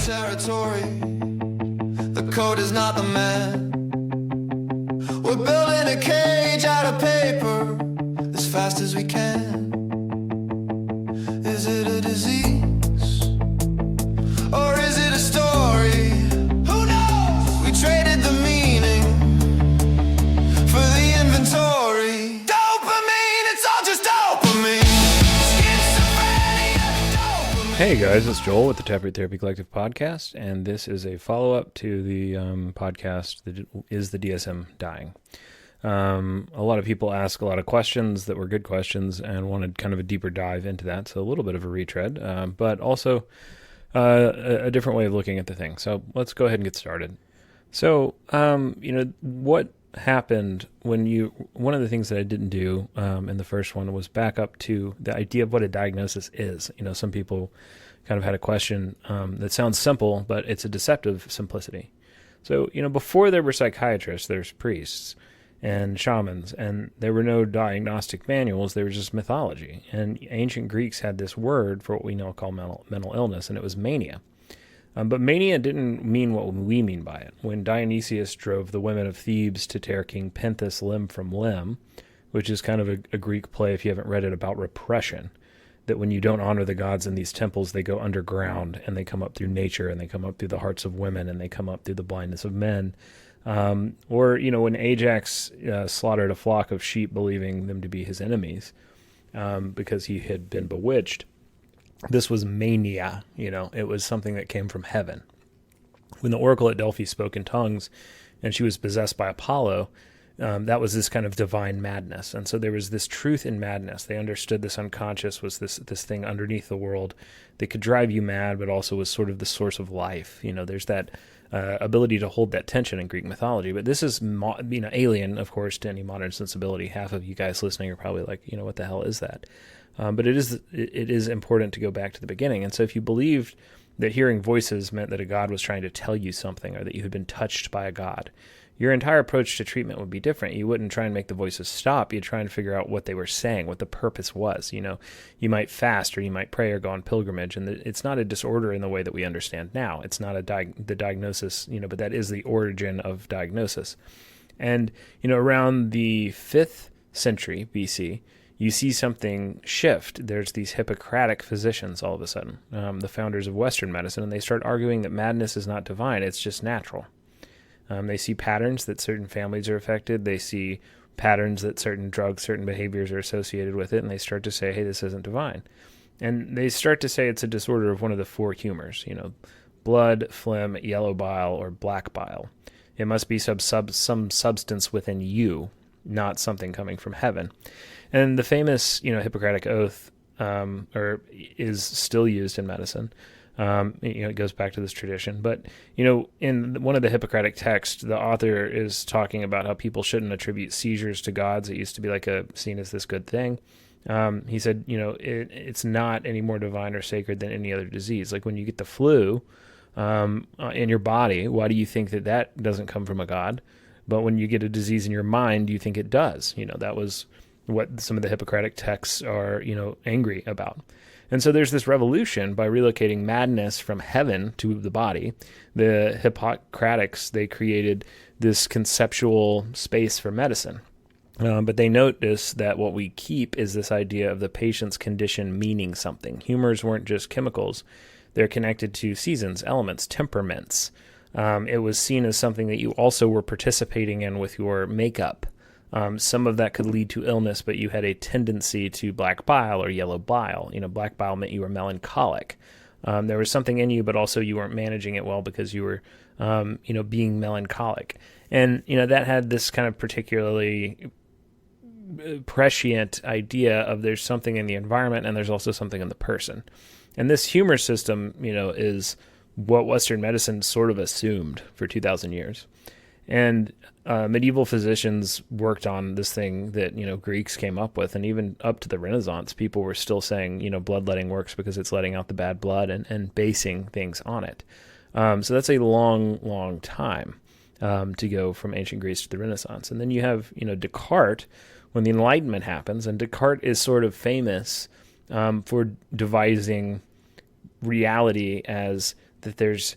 territory. The code is not the man. We're building a cage out of paper as fast as we can. Is it a disease? Or is it a story? Who knows? We traded the meaning for the inventory. Dopamine, it's all just dopamine. Schizophrenia, dopamine. Hey guys, it's Joel with the Typewriter Therapy Collective podcast, and this is a follow-up to the podcast that is the DSM dying. A lot of people ask a lot of questions that were good questions and wanted kind of a deeper dive into that, so a little bit of a retread, but also a different way of looking at the thing. So let's go ahead and get started. So, what happened when one of the things that I didn't do in the first one was back up to the idea of what a diagnosis is. Some people kind of had a question that sounds simple, but it's a deceptive simplicity. So, before there were psychiatrists, there's priests and shamans, and there were no diagnostic manuals. There was just mythology. And ancient Greeks had this word for what we now call mental illness, and it was mania. But mania didn't mean what we mean by it. When Dionysius drove the women of Thebes to tear King Pentheus limb from limb, which is kind of a Greek play, if you haven't read it, about repression, that when you don't honor the gods in these temples, they go underground, and they come up through nature, and they come up through the hearts of women, and they come up through the blindness of men. Or when Ajax slaughtered a flock of sheep, believing them to be his enemies because he had been bewitched. This was mania, it was something that came from heaven. When the oracle at Delphi spoke in tongues and she was possessed by Apollo, that was this kind of divine madness. And so there was this truth in madness. They understood this unconscious was this thing underneath the world that could drive you mad, but also was sort of the source of life. There's that ability to hold that tension in Greek mythology. But this is, alien, of course, to any modern sensibility. Half of you guys listening are probably like, what the hell is that? But it is important to go back to the beginning. And so if you believed that hearing voices meant that a god was trying to tell you something, or that you had been touched by a god, your entire approach to treatment would be different. You wouldn't try and make the voices stop. You'd try and figure out what they were saying, what the purpose was. You might fast, or you might pray, or go on pilgrimage. And it's not a disorder in the way that we understand now. It's not the diagnosis, but that is the origin of diagnosis. And, around the 5th century BC, you see something shift. There's these Hippocratic physicians all of a sudden, the founders of Western medicine, and they start arguing that madness is not divine, it's just natural. They see patterns that certain families are affected. They see patterns that certain drugs, certain behaviors are associated with it, and they start to say, hey, this isn't divine. And they start to say it's a disorder of one of the 4 humors, blood, phlegm, yellow bile, or black bile. It must be some substance within you, not something coming from heaven. And the famous, Hippocratic oath is still used in medicine. It goes back to this tradition. But, in one of the Hippocratic texts, the author is talking about how people shouldn't attribute seizures to gods. It used to be seen as this good thing. He said, it's not any more divine or sacred than any other disease. Like when you get the flu in your body, why do you think that doesn't come from a god? But when you get a disease in your mind, you think it does. That was what some of the Hippocratic texts are, angry about. And so there's this revolution by relocating madness from heaven to the body. The Hippocratics, they created this conceptual space for medicine. But they notice that what we keep is this idea of the patient's condition meaning something. Humors weren't just chemicals. They're connected to seasons, elements, temperaments. It was seen as something that you also were participating in with your makeup. Some of that could lead to illness, but you had a tendency to black bile or yellow bile. Black bile meant you were melancholic. There was something in you, but also you weren't managing it well because you were, being melancholic. And, that had this kind of particularly prescient idea of there's something in the environment and there's also something in the person. And this humor system, is what Western medicine sort of assumed for 2,000 years. And medieval physicians worked on this thing that, Greeks came up with. And even up to the Renaissance, people were still saying, bloodletting works because it's letting out the bad blood and basing things on it. So that's a long, long time to go from ancient Greece to the Renaissance. And then you have, Descartes, when the Enlightenment happens. And Descartes is sort of famous for devising reality as that there's,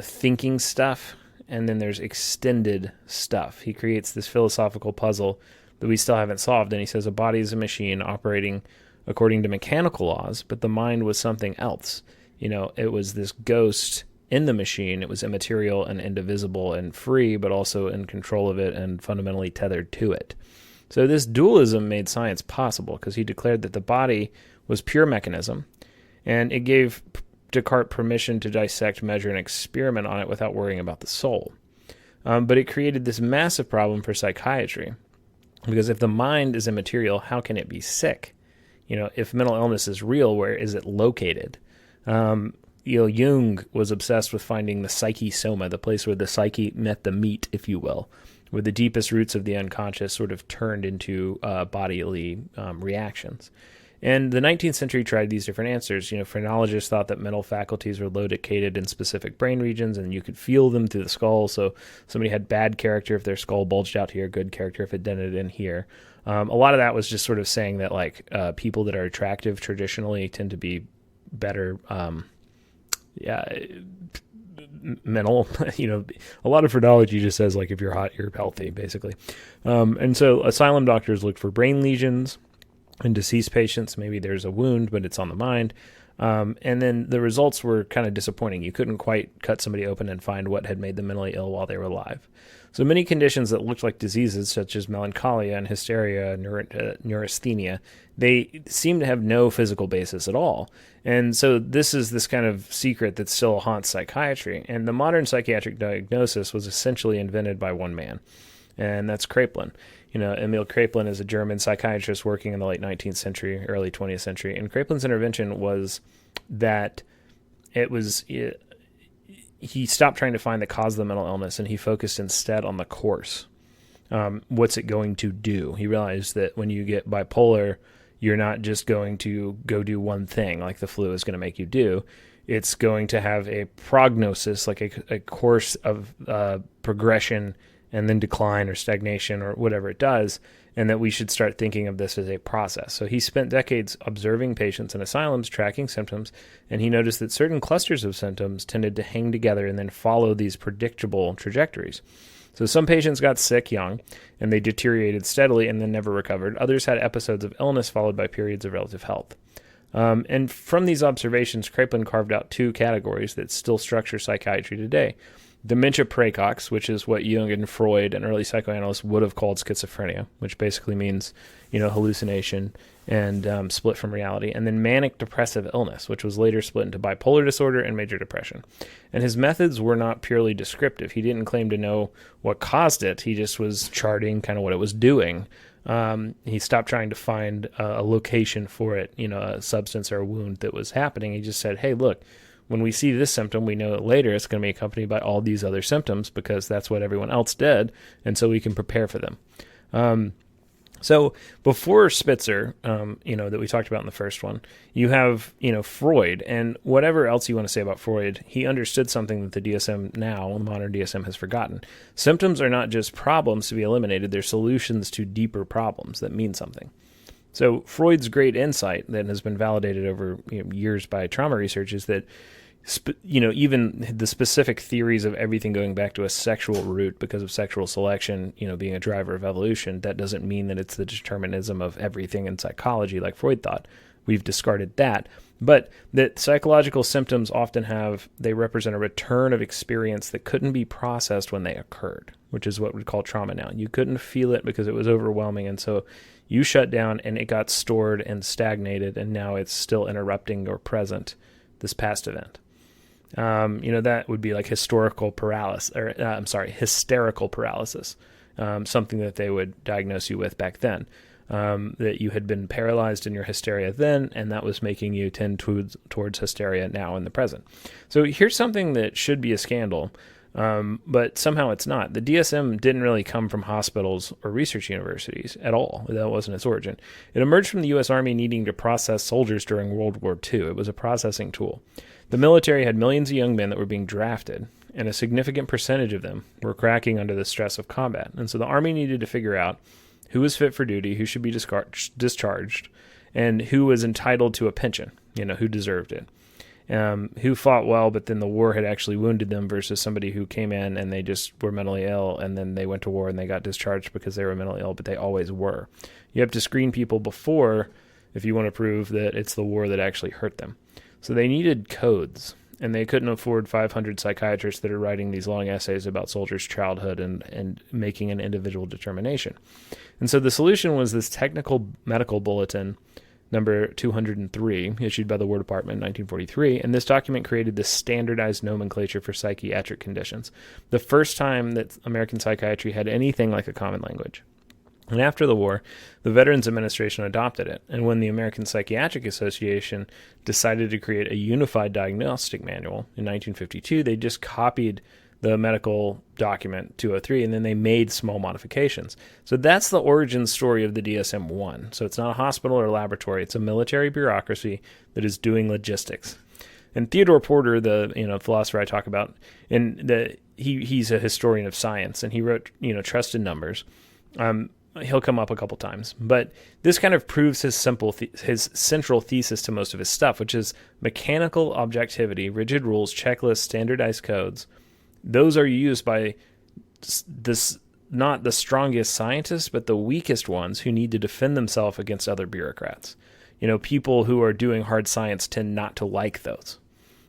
thinking stuff, and then there's extended stuff. He creates this philosophical puzzle that we still haven't solved, and he says a body is a machine operating according to mechanical laws, but the mind was something else. It was this ghost in the machine. It was immaterial and indivisible and free, but also in control of it and fundamentally tethered to it. So this dualism made science possible because he declared that the body was pure mechanism, and it gave Descartes permission to dissect, measure, and experiment on it without worrying about the soul. But it created this massive problem for psychiatry, because if the mind is immaterial, how can it be sick? If mental illness is real, where is it located? Jung was obsessed with finding the psyche soma, the place where the psyche met the meat, if you will, where the deepest roots of the unconscious sort of turned into bodily reactions. And the 19th century tried these different answers. Phrenologists thought that mental faculties were located in specific brain regions, and you could feel them through the skull. So somebody had bad character if their skull bulged out here, good character if it dented in here. A lot of that was just sort of saying that people that are attractive traditionally tend to be better, mental. A lot of phrenology just says if you're hot, you're healthy, basically. And so asylum doctors looked for brain lesions. In deceased patients, maybe there's a wound, but it's on the mind. And then the results were kind of disappointing. You couldn't quite cut somebody open and find what had made them mentally ill while they were alive. So many conditions that looked like diseases, such as melancholia and hysteria, neurasthenia, they seem to have no physical basis at all. And so this is this kind of secret that still haunts psychiatry. And the modern psychiatric diagnosis was essentially invented by one man, and that's Kraepelin. Emil Kraepelin is a German psychiatrist working in the late 19th century, early 20th century. And Kraepelin's intervention was that he stopped trying to find the cause of the mental illness, and he focused instead on the course. What's it going to do? He realized that when you get bipolar, you're not just going to go do one thing like the flu is going to make you do. It's going to have a prognosis, like a course of progression and then decline or stagnation or whatever it does, and that we should start thinking of this as a process. So he spent decades observing patients in asylums, tracking symptoms, and he noticed that certain clusters of symptoms tended to hang together and then follow these predictable trajectories. So some patients got sick young, and they deteriorated steadily and then never recovered. Others had episodes of illness followed by periods of relative health. And from these observations, Kraepelin carved out two categories that still structure psychiatry today. Dementia praecox, which is what Jung and Freud and early psychoanalysts would have called schizophrenia, which basically means, hallucination and split from reality. And then manic depressive illness, which was later split into bipolar disorder and major depression. And his methods were not purely descriptive. He didn't claim to know what caused it. He just was charting kind of what it was doing. He stopped trying to find a location for it, a substance or a wound that was happening. He just said, hey, look, when we see this symptom, we know that later it's going to be accompanied by all these other symptoms because that's what everyone else did, and so we can prepare for them. So before Spitzer, that we talked about in the first one, you have, Freud, and whatever else you want to say about Freud, he understood something that the DSM now, the modern DSM, has forgotten. Symptoms are not just problems to be eliminated, they're solutions to deeper problems that mean something. So Freud's great insight that has been validated over years by trauma research is that even the specific theories of everything going back to a sexual root because of sexual selection, being a driver of evolution, that doesn't mean that it's the determinism of everything in psychology like Freud thought. We've discarded that. But that psychological symptoms often they represent a return of experience that couldn't be processed when they occurred, which is what we call trauma now. You couldn't feel it because it was overwhelming, and so you shut down and it got stored and stagnated, and now it's still interrupting your present, this past event. That would be like hysterical paralysis, something that they would diagnose you with back then. That you had been paralyzed in your hysteria then, and that was making you tend towards hysteria now in the present. So here's something that should be a scandal, but somehow it's not. The DSM didn't really come from hospitals or research universities at all. That wasn't its origin. It emerged from the U.S. Army needing to process soldiers during World War II. It was a processing tool. The military had millions of young men that were being drafted, and a significant percentage of them were cracking under the stress of combat. And so the Army needed to figure out who was fit for duty, who should be discharged, and who was entitled to a pension, who deserved it. who fought well, but then the war had actually wounded them, versus somebody who came in and they just were mentally ill, and then they went to war and they got discharged because they were mentally ill, but they always were. You have to screen people before if you want to prove that it's the war that actually hurt them. So they needed codes, and they couldn't afford 500 psychiatrists that are writing these long essays about soldiers' childhood and making an individual determination. And so the solution was this technical medical bulletin number 203, issued by the War Department in 1943, and this document created this standardized nomenclature for psychiatric conditions, the first time that American psychiatry had anything like a common language. And after the war, the Veterans Administration adopted it, and when the American Psychiatric Association decided to create a unified diagnostic manual in 1952, they just copied the medical document 203, and then they made small modifications. So that's the origin story of the DSM-1. So it's not a hospital or laboratory. It's a military bureaucracy that is doing logistics. And Theodore Porter, the philosopher I talk about, he's a historian of science, and he wrote Trust in Numbers. He'll come up a couple times, but this kind of proves his central thesis to most of his stuff, which is mechanical objectivity, rigid rules, checklists, standardized codes. Those are used by not the strongest scientists, but the weakest ones who need to defend themselves against other bureaucrats. People who are doing hard science tend not to like those.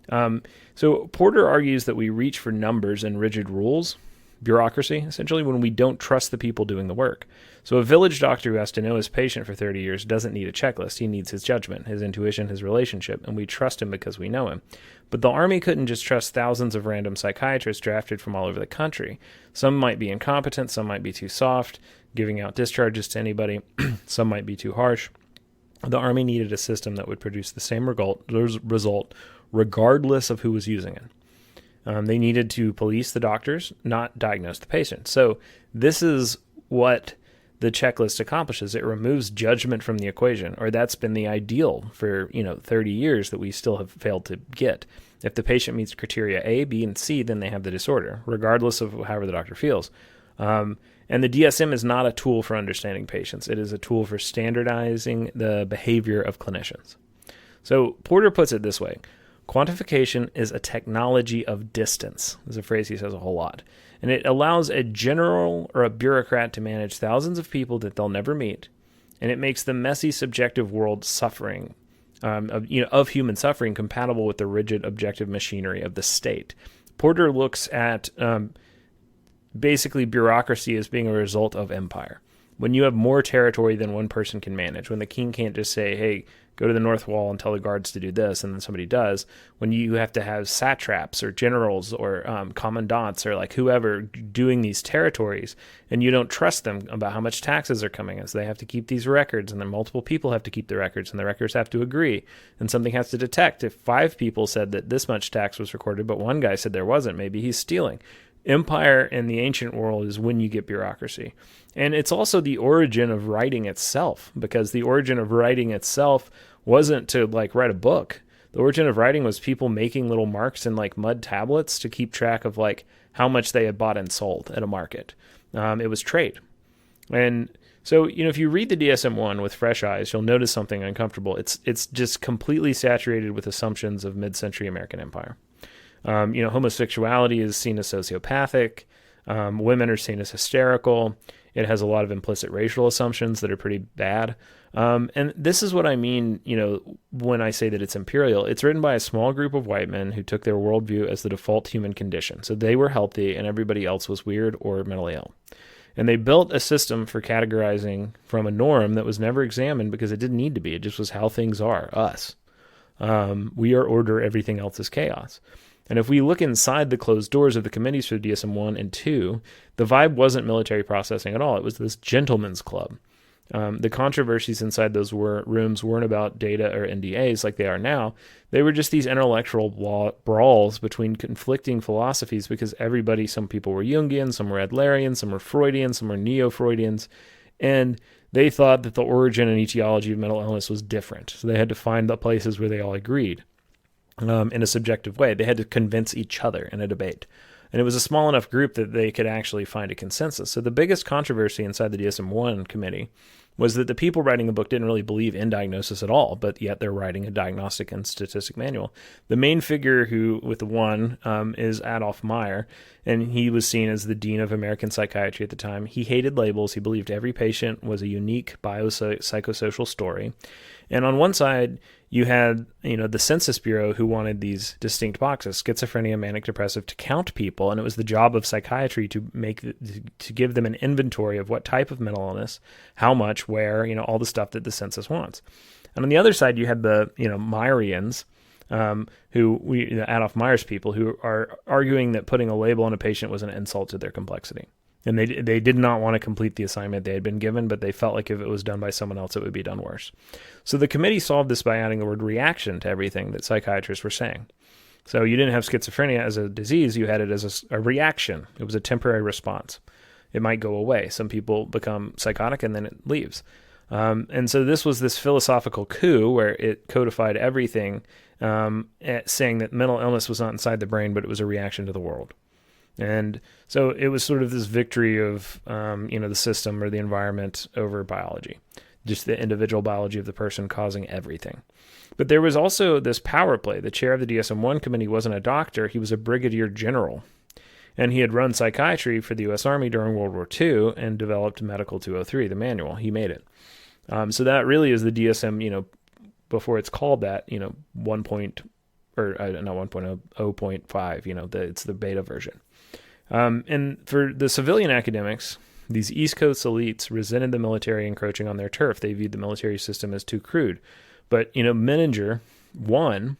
So Porter argues that we reach for numbers and rigid rules, bureaucracy, essentially, when we don't trust the people doing the work. So a village doctor who has to know his patient for 30 years doesn't need a checklist. He needs his judgment, his intuition, his relationship, and we trust him because we know him. But the Army couldn't just trust thousands of random psychiatrists drafted from all over the country. Some might be incompetent, some might be too soft, giving out discharges to anybody, some might be too harsh. The Army needed a system that would produce the same result regardless of who was using it. They needed to police the doctors, not diagnose the patient. So this is what the checklist accomplishes. It removes judgment from the equation, or that's been the ideal for 30 years that we still have failed to get. If the patient meets criteria A, B, and C, then they have the disorder, regardless of however the doctor feels. And the DSM is not a tool for understanding patients. It is a tool for standardizing the behavior of clinicians. So Porter puts it this way: quantification is a technology of distance. This is a phrase he says a whole lot. And it allows a general or a bureaucrat to manage thousands of people that they'll never meet. And it makes the messy, subjective world suffering, of human suffering, compatible with the rigid, objective machinery of the state. Porter looks at basically bureaucracy as being a result of empire. When you have more territory than one person can manage, when the king can't just say, hey, go to the North Wall and tell the guards to do this, and then somebody does, when you have to have satraps or generals or commandants or like whoever doing these territories, and you don't trust them about how much taxes are coming in, so they have to keep these records, and then multiple people have to keep the records, and the records have to agree, and something has to detect. If 5 people said that this much tax was recorded, but one guy said there wasn't, maybe he's stealing. Empire in the ancient world is when you get bureaucracy. And it's also the origin of writing itself, because the origin of writing itself wasn't to write a book. The origin of writing was people making little marks in mud tablets to keep track of how much they had bought and sold at a market. It was trade. And so, if you read the DSM-1 with fresh eyes, you'll notice something uncomfortable. It's just completely saturated with assumptions of mid-century American empire. Homosexuality is seen as sociopathic. Women are seen as hysterical. It has a lot of implicit racial assumptions that are pretty bad. And this is what I mean, when I say that it's imperial. It's written by a small group of white men who took their worldview as the default human condition. So they were healthy and everybody else was weird or mentally ill. And they built a system for categorizing from a norm that was never examined because it didn't need to be. It just was how things are, us. We are order, everything else is chaos. And if we look inside the closed doors of the committees for DSM-1 and 2, the vibe wasn't military processing at all. It was this gentleman's club. The controversies inside those rooms weren't about data or NDAs like they are now. They were just these intellectual brawls between conflicting philosophies because some people were Jungian, some were Adlerian, some were Freudian, some were Neo-Freudians. And they thought that the origin and etiology of mental illness was different. So they had to find the places where they all agreed. In a subjective way. They had to convince each other in a debate. And it was a small enough group that they could actually find a consensus. So the biggest controversy inside the DSM-1 committee was that the people writing the book didn't really believe in diagnosis at all, but yet they're writing a diagnostic and statistic manual. The main figure with the one is Adolf Meyer, and he was seen as the dean of American psychiatry at the time. He hated labels. He believed every patient was a unique biopsychosocial story. And on one side, you had, the Census Bureau who wanted these distinct boxes, schizophrenia, manic depressive, to count people. And it was the job of psychiatry to give them an inventory of what type of mental illness, how much, where, all the stuff that the census wants. And on the other side, you had the, Meyerians, Adolf Meyer's people, who are arguing that putting a label on a patient was an insult to their complexity. And they did not want to complete the assignment they had been given, but they felt like if it was done by someone else, it would be done worse. So the committee solved this by adding the word reaction to everything that psychiatrists were saying. So you didn't have schizophrenia as a disease, you had it as a reaction. It was a temporary response. It might go away. Some people become psychotic and then it leaves. And so this was this philosophical coup where it codified everything, saying that mental illness was not inside the brain, but it was a reaction to the world. And so it was sort of this victory of, the system or the environment over biology, just the individual biology of the person causing everything. But there was also this power play. The chair of the DSM-1 committee wasn't a doctor. He was a brigadier general. And he had run psychiatry for the U.S. Army during World War II and developed Medical 203, the manual. He made it. So that really is the DSM, before it's called that, 0.5, it's the beta version. And for the civilian academics, these East Coast elites resented the military encroaching on their turf. They viewed the military system as too crude. But, Menninger won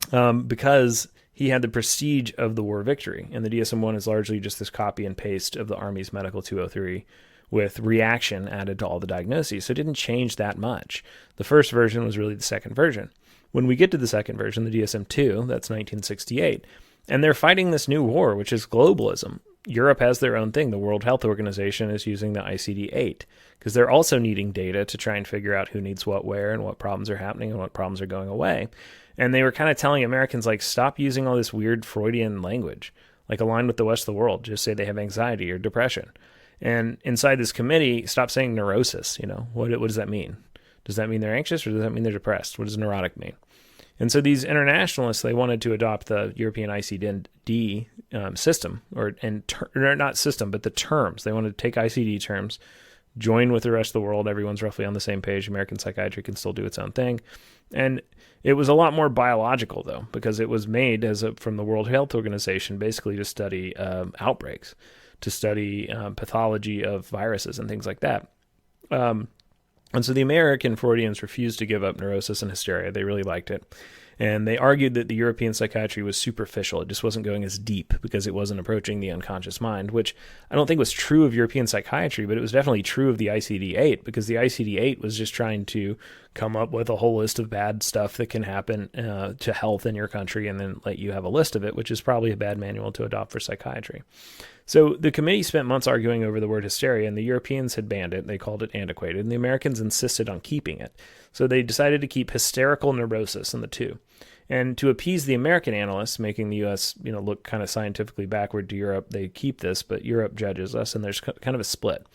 because he had the prestige of the war victory. And the DSM-1 is largely just this copy and paste of the Army's Medical 203 with reaction added to all the diagnoses. So it didn't change that much. The first version was really the second version. When we get to the second version, the DSM-2, that's 1968, and they're fighting this new war, which is globalism. Europe has their own thing. The World Health Organization is using the ICD-8 because they're also needing data to try and figure out who needs what where and what problems are happening and what problems are going away. And they were kind of telling Americans, stop using all this weird Freudian language, align with the rest of the world. Just say they have anxiety or depression. And inside this committee, stop saying neurosis. What does that mean? Does that mean they're anxious or does that mean they're depressed? What does neurotic mean? And so these internationalists, they wanted to adopt the European ICD system, not system, but the terms. They wanted to take ICD terms, join with the rest of the world. Everyone's roughly on the same page. American psychiatry can still do its own thing. And it was a lot more biological, though, because it was made from the World Health Organization basically to study outbreaks, to study pathology of viruses and things like that. And so the American Freudians refused to give up neurosis and hysteria. They really liked it. And they argued that the European psychiatry was superficial. It just wasn't going as deep because it wasn't approaching the unconscious mind, which I don't think was true of European psychiatry, but it was definitely true of the ICD-8 because the ICD-8 was just trying to come up with a whole list of bad stuff that can happen to health in your country and then let you have a list of it, which is probably a bad manual to adopt for psychiatry. So the committee spent months arguing over the word hysteria, and the Europeans had banned it. They called it antiquated, and the Americans insisted on keeping it. So they decided to keep hysterical neurosis in the two. And to appease the American analysts, making the U.S. look kind of scientifically backward to Europe, they keep this, but Europe judges us, and there's kind of a split.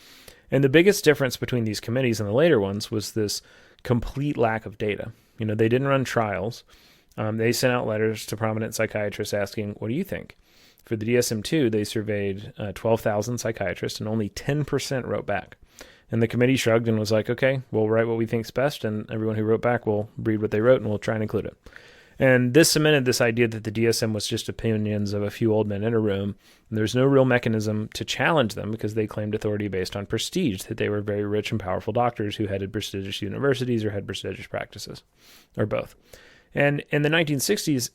And the biggest difference between these committees and the later ones was this complete lack of data. They didn't run trials. They sent out letters to prominent psychiatrists asking, what do you think? For the DSM-2, they surveyed 12,000 psychiatrists, and only 10% wrote back. And the committee shrugged and was like, okay, we'll write what we think's best, and everyone who wrote back will read what they wrote, and we'll try and include it. And this cemented this idea that the DSM was just opinions of a few old men in a room. And there's no real mechanism to challenge them because they claimed authority based on prestige, that they were very rich and powerful doctors who headed prestigious universities or had prestigious practices, or both. And in the 1960s,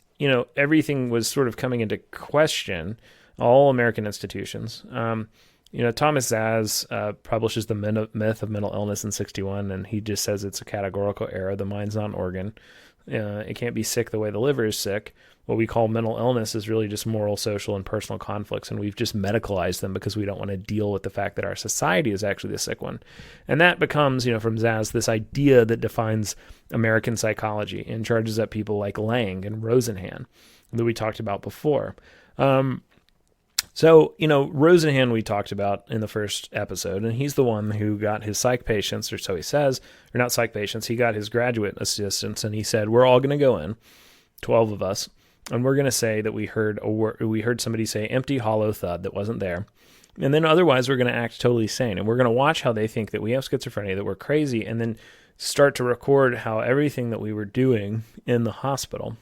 everything was sort of coming into question, all American institutions. Thomas Zaz publishes The Myth of Mental Illness in 1961, and he just says it's a categorical error. The mind's not an organ. It can't be sick the way the liver is sick. What we call mental illness is really just moral, social, and personal conflicts, and we've just medicalized them because we don't want to deal with the fact that our society is actually the sick one. And that becomes, from Zaz, this idea that defines American psychology and charges up people like Lang and Rosenhan that we talked about before. So, Rosenhan we talked about in the first episode, and he's the one who got his psych patients, or so he says, or not psych patients, he got his graduate assistants, and he said, we're all going to go in, 12 of us, and we're going to say that we heard somebody say empty, hollow thud that wasn't there. And then otherwise, we're going to act totally sane. And we're going to watch how they think that we have schizophrenia, that we're crazy, and then start to record how everything that we were doing in the hospital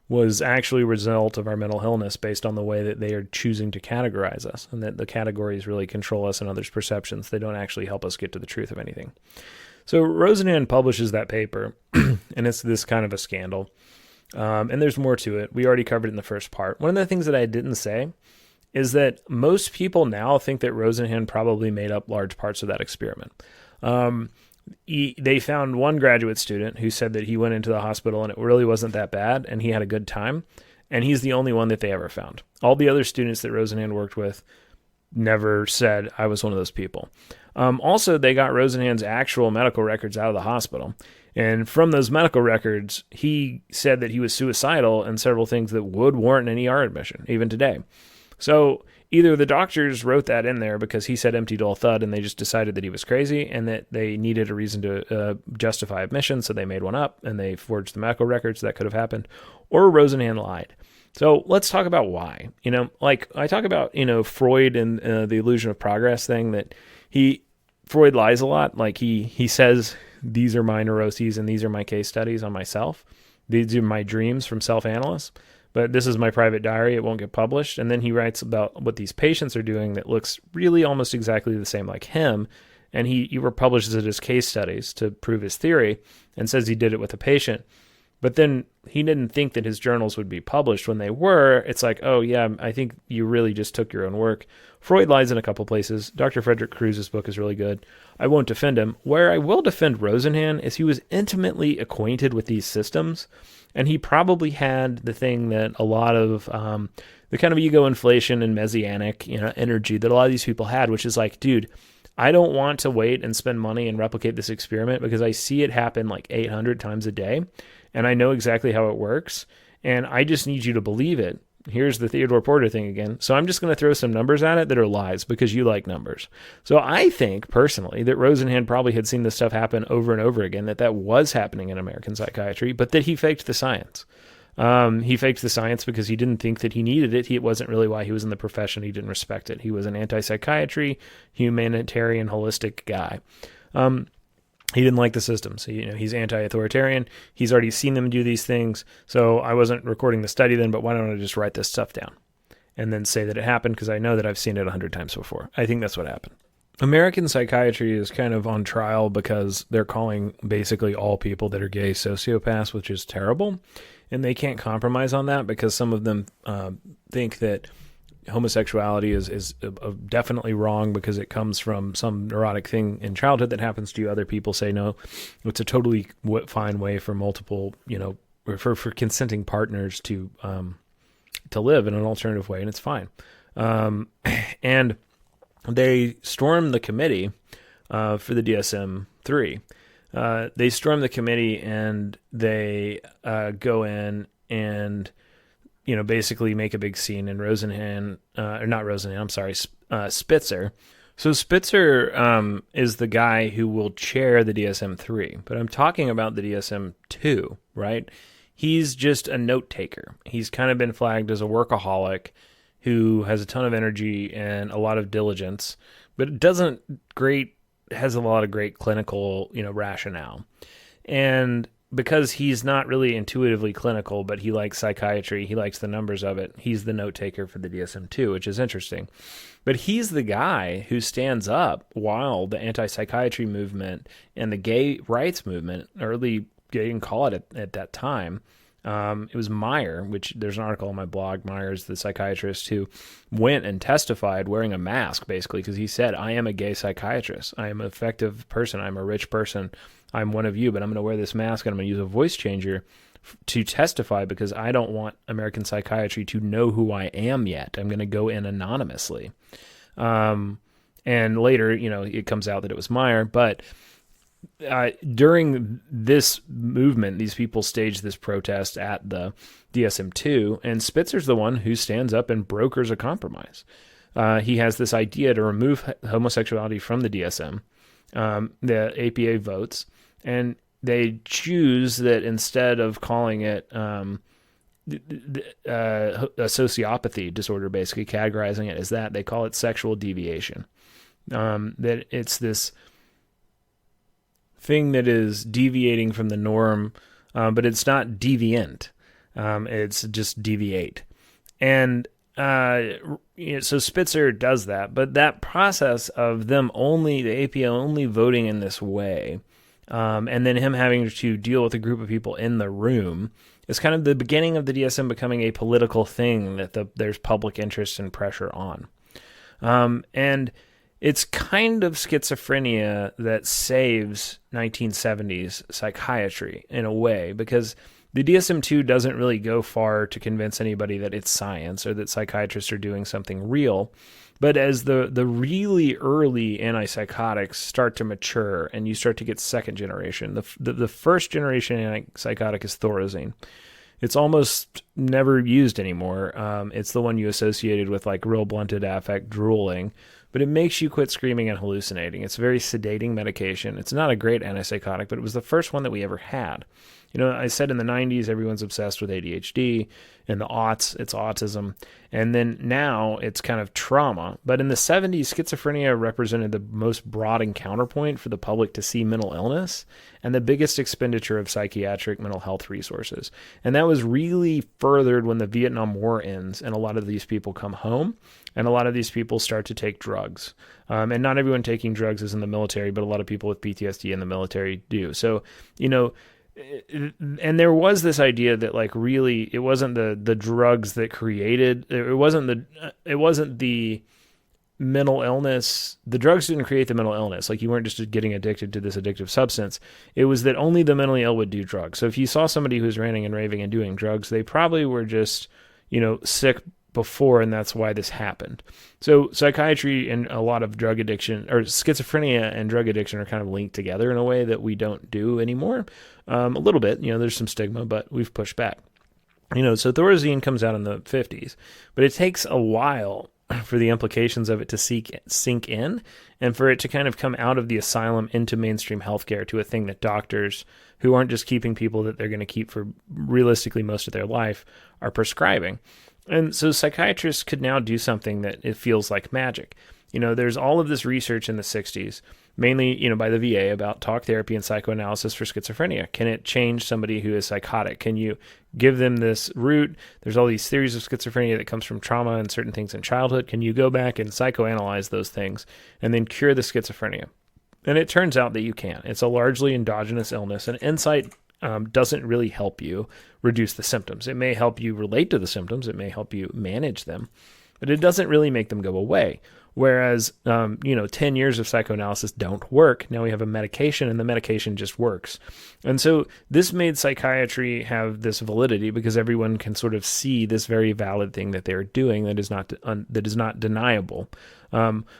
was actually a result of our mental illness based on the way that they are choosing to categorize us, and that the categories really control us and others' perceptions. They don't actually help us get to the truth of anything. So Rosenhan publishes that paper, and it's this kind of a scandal. And there's more to it. We already covered it in the first part. One of the things that I didn't say is that most people now think that Rosenhan probably made up large parts of that experiment. They found one graduate student who said that he went into the hospital and it really wasn't that bad and he had a good time. And he's the only one that they ever found. All the other students that Rosenhan worked with never said, I was one of those people. Also, they got Rosenhan's actual medical records out of the hospital. And from those medical records, he said that he was suicidal and several things that would warrant an ER admission, even today. So either the doctors wrote that in there because he said empty, dull thud, and they just decided that he was crazy and that they needed a reason to justify admission, so they made one up and they forged the medical records. That could have happened. Or Rosenhan lied. So let's talk about why. Like I talk about, Freud and the illusion of progress thing, that Freud lies a lot. Like he says, these are my neuroses and these are my case studies on myself. These are my dreams from self-analysts. But this is my private diary. It won't get published. And then he writes about what these patients are doing that looks really almost exactly the same like him. And he publishes it as case studies to prove his theory and says he did it with a patient. But then he didn't think that his journals would be published. When they were, it's like, oh, yeah, I think you really just took your own work. Freud lies in a couple places. Dr. Frederick Cruz's book is really good. I won't defend him. Where I will defend Rosenhan is he was intimately acquainted with these systems. And he probably had the thing that a lot of the kind of ego inflation and messianic, energy that a lot of these people had, which is like, dude, I don't want to wait and spend money and replicate this experiment because I see it happen like 800 times a day, and I know exactly how it works, and I just need you to believe it. Here's the Theodore Porter thing again. So I'm just going to throw some numbers at it that are lies because you like numbers. So I think personally that Rosenhan probably had seen this stuff happen over and over again, that was happening in American psychiatry, but that he faked the science. He faked the science because he didn't think that he needed it. It wasn't really why he was in the profession. He didn't respect it. He was an anti-psychiatry, humanitarian, holistic guy. He didn't like the systems. He's anti-authoritarian. He's already seen them do these things. So I wasn't recording the study then, but why don't I just write this stuff down and then say that it happened because I know that I've seen it 100 times before. I think that's what happened. American psychiatry is kind of on trial because they're calling basically all people that are gay sociopaths, which is terrible. And they can't compromise on that because some of them think that homosexuality is definitely wrong because it comes from some neurotic thing in childhood that happens to you. Other people say, no, it's a totally fine way for multiple, for consenting partners to live in an alternative way, and it's fine. And they stormed the committee for the DSM-3. They storm the committee and they go in and basically make a big scene. And Spitzer. So Spitzer is the guy who will chair the DSM-3, but I'm talking about the DSM-2, right? He's just a note taker. He's kind of been flagged as a workaholic who has a ton of energy and a lot of diligence, but has a lot of great clinical, rationale. And because he's not really intuitively clinical, but he likes psychiatry, he likes the numbers of it, he's the note taker for the DSM-2, which is interesting. But he's the guy who stands up while the anti-psychiatry movement and the gay rights movement, early, they didn't call it at that time, it was Meyer, which there's an article on my blog. Meyer's the psychiatrist who went and testified wearing a mask, basically, because he said, I am a gay psychiatrist. I am an effective person. I'm a rich person. I'm one of you, but I'm going to wear this mask and I'm going to use a voice changer to testify because I don't want American psychiatry to know who I am yet. I'm going to go in anonymously. And later, it comes out that it was Meyer, but during this movement, these people staged this protest at the DSM-2, and Spitzer's the one who stands up and brokers a compromise. He has this idea to remove homosexuality from the DSM. The APA votes, and they choose that instead of calling it a sociopathy disorder, basically categorizing it as that, they call it sexual deviation. That it's this thing that is deviating from the norm, but it's not deviant. It's just deviate. And so Spitzer does that, but that process of the APA only voting in this way, and then him having to deal with a group of people in the room is kind of the beginning of the DSM becoming a political thing that there's public interest and pressure on. And it's kind of schizophrenia that saves 1970s psychiatry in a way, because the DSM-2 doesn't really go far to convince anybody that it's science or that psychiatrists are doing something real. But as the really early antipsychotics start to mature and you start to get second generation, the first generation antipsychotic is Thorazine. It's almost never used anymore. It's the one you associated with like real blunted affect drooling, but it makes you quit screaming and hallucinating. It's a very sedating medication. It's not a great antipsychotic, but it was the first one that we ever had. You know, I said in the 90s, everyone's obsessed with ADHD. In the aughts, it's autism. And then now it's kind of trauma. But in the 70s, schizophrenia represented the most broad counterpoint for the public to see mental illness and the biggest expenditure of psychiatric mental health resources. And that was really furthered when the Vietnam War ends and a lot of these people come home and a lot of these people start to take drugs. And not everyone taking drugs is in the military, but a lot of people with PTSD in the military do. So, you know, and there was this idea that like really it wasn't the drugs that created it wasn't the mental illness. The drugs didn't create the mental illness. Like you weren't just getting addicted to this addictive substance. It was that only the mentally ill would do drugs. So if you saw somebody who's ranting and raving and doing drugs, they probably were just, you know, sick before, and that's why this happened. So psychiatry and a lot of drug addiction, or schizophrenia and drug addiction, are kind of linked together in a way that we don't do anymore. A little bit, you know, there's some stigma, but we've pushed back. You know, so Thorazine comes out in the 50s, but it takes a while for the implications of it to sink in and for it to kind of come out of the asylum into mainstream healthcare to a thing that doctors, who aren't just keeping people that they're going to keep for realistically most of their life, are prescribing. And so psychiatrists could now do something that it feels like magic. You know, there's all of this research in the 60s, mainly, you know, by the VA about talk therapy and psychoanalysis for schizophrenia. Can it change somebody who is psychotic? Can you give them this route? There's all these theories of schizophrenia that comes from trauma and certain things in childhood. Can you go back and psychoanalyze those things and then cure the schizophrenia? And it turns out that you can. It's a largely endogenous illness, and insight doesn't really help you reduce the symptoms. It may help you relate to the symptoms. It may help you manage them, but it doesn't really make them go away. Whereas, 10 years of psychoanalysis don't work. Now we have a medication, and the medication just works. And so this made psychiatry have this validity because everyone can sort of see this very valid thing that they're doing that is not deniable.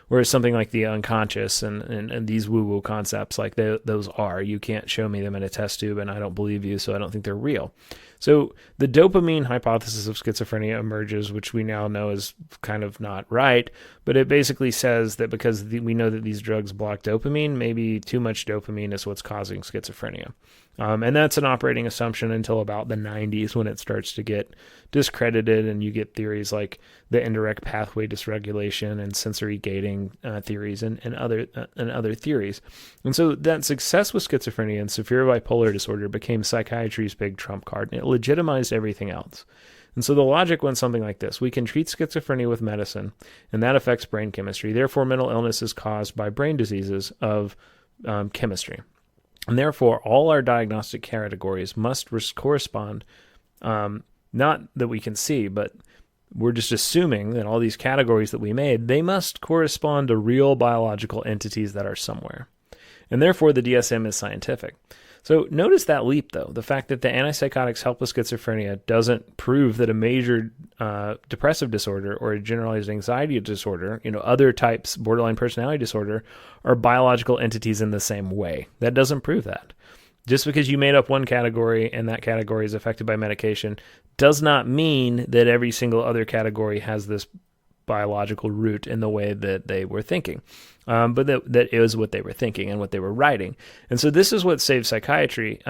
Whereas something like the unconscious and these woo-woo concepts, like those are, you can't show me them in a test tube and I don't believe you, so I don't think they're real. So the dopamine hypothesis of schizophrenia emerges, which we now know is kind of not right, but it basically says that because we know that these drugs block dopamine, maybe too much dopamine is what's causing schizophrenia. And that's an operating assumption until about the 90s when it starts to get discredited and you get theories like the indirect pathway dysregulation and sensory gating theories and other theories. And so that success with schizophrenia and severe bipolar disorder became psychiatry's big trump card, and it legitimized everything else. And so the logic went something like this. We can treat schizophrenia with medicine, and that affects brain chemistry. Therefore, mental illness is caused by brain diseases of chemistry. And therefore, all our diagnostic categories must correspond, not that we can see, but we're just assuming that all these categories that we made, they must correspond to real biological entities that are somewhere. And therefore, the DSM is scientific. So notice that leap, though. The fact that the antipsychotics help with schizophrenia doesn't prove that a major depressive disorder or a generalized anxiety disorder, other types, borderline personality disorder, are biological entities in the same way. That doesn't prove that. Just because you made up one category and that category is affected by medication does not mean that every single other category has this biological root in the way that they were thinking. But that is what they were thinking and what they were writing. And so this is what saved psychiatry.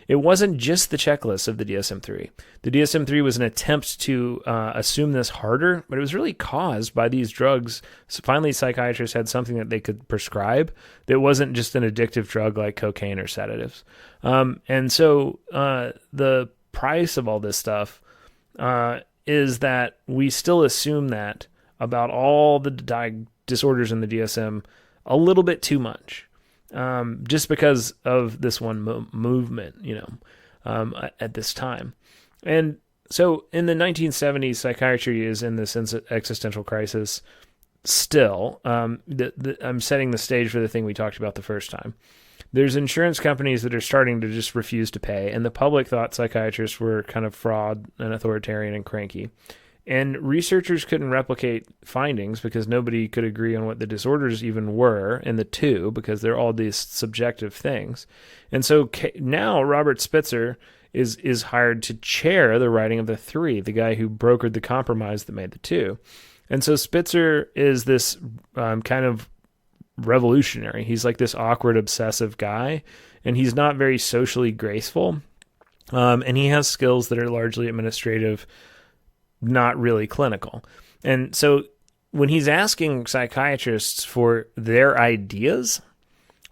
It wasn't just the checklist of the DSM-3. The DSM-3 was an attempt to assume this harder, but it was really caused by these drugs. So finally, psychiatrists had something that they could prescribe that wasn't just an addictive drug like cocaine or sedatives. And so the price of all this stuff is that we still assume that about all the disorders in the DSM a little bit too much, just because of this one movement, at this time. And so in the 1970s, psychiatry is in this existential crisis still. I'm setting the stage for the thing we talked about the first time. There's insurance companies that are starting to just refuse to pay, and the public thought psychiatrists were kind of fraud and authoritarian and cranky. And researchers couldn't replicate findings because nobody could agree on what the disorders even were in the two, because they're all these subjective things. And so now Robert Spitzer is hired to chair the writing of the three, the guy who brokered the compromise that made the two. And so Spitzer is this kind of revolutionary. He's like this awkward, obsessive guy, and he's not very socially graceful. And he has skills that are largely administrative, not really clinical. And so when he's asking psychiatrists for their ideas,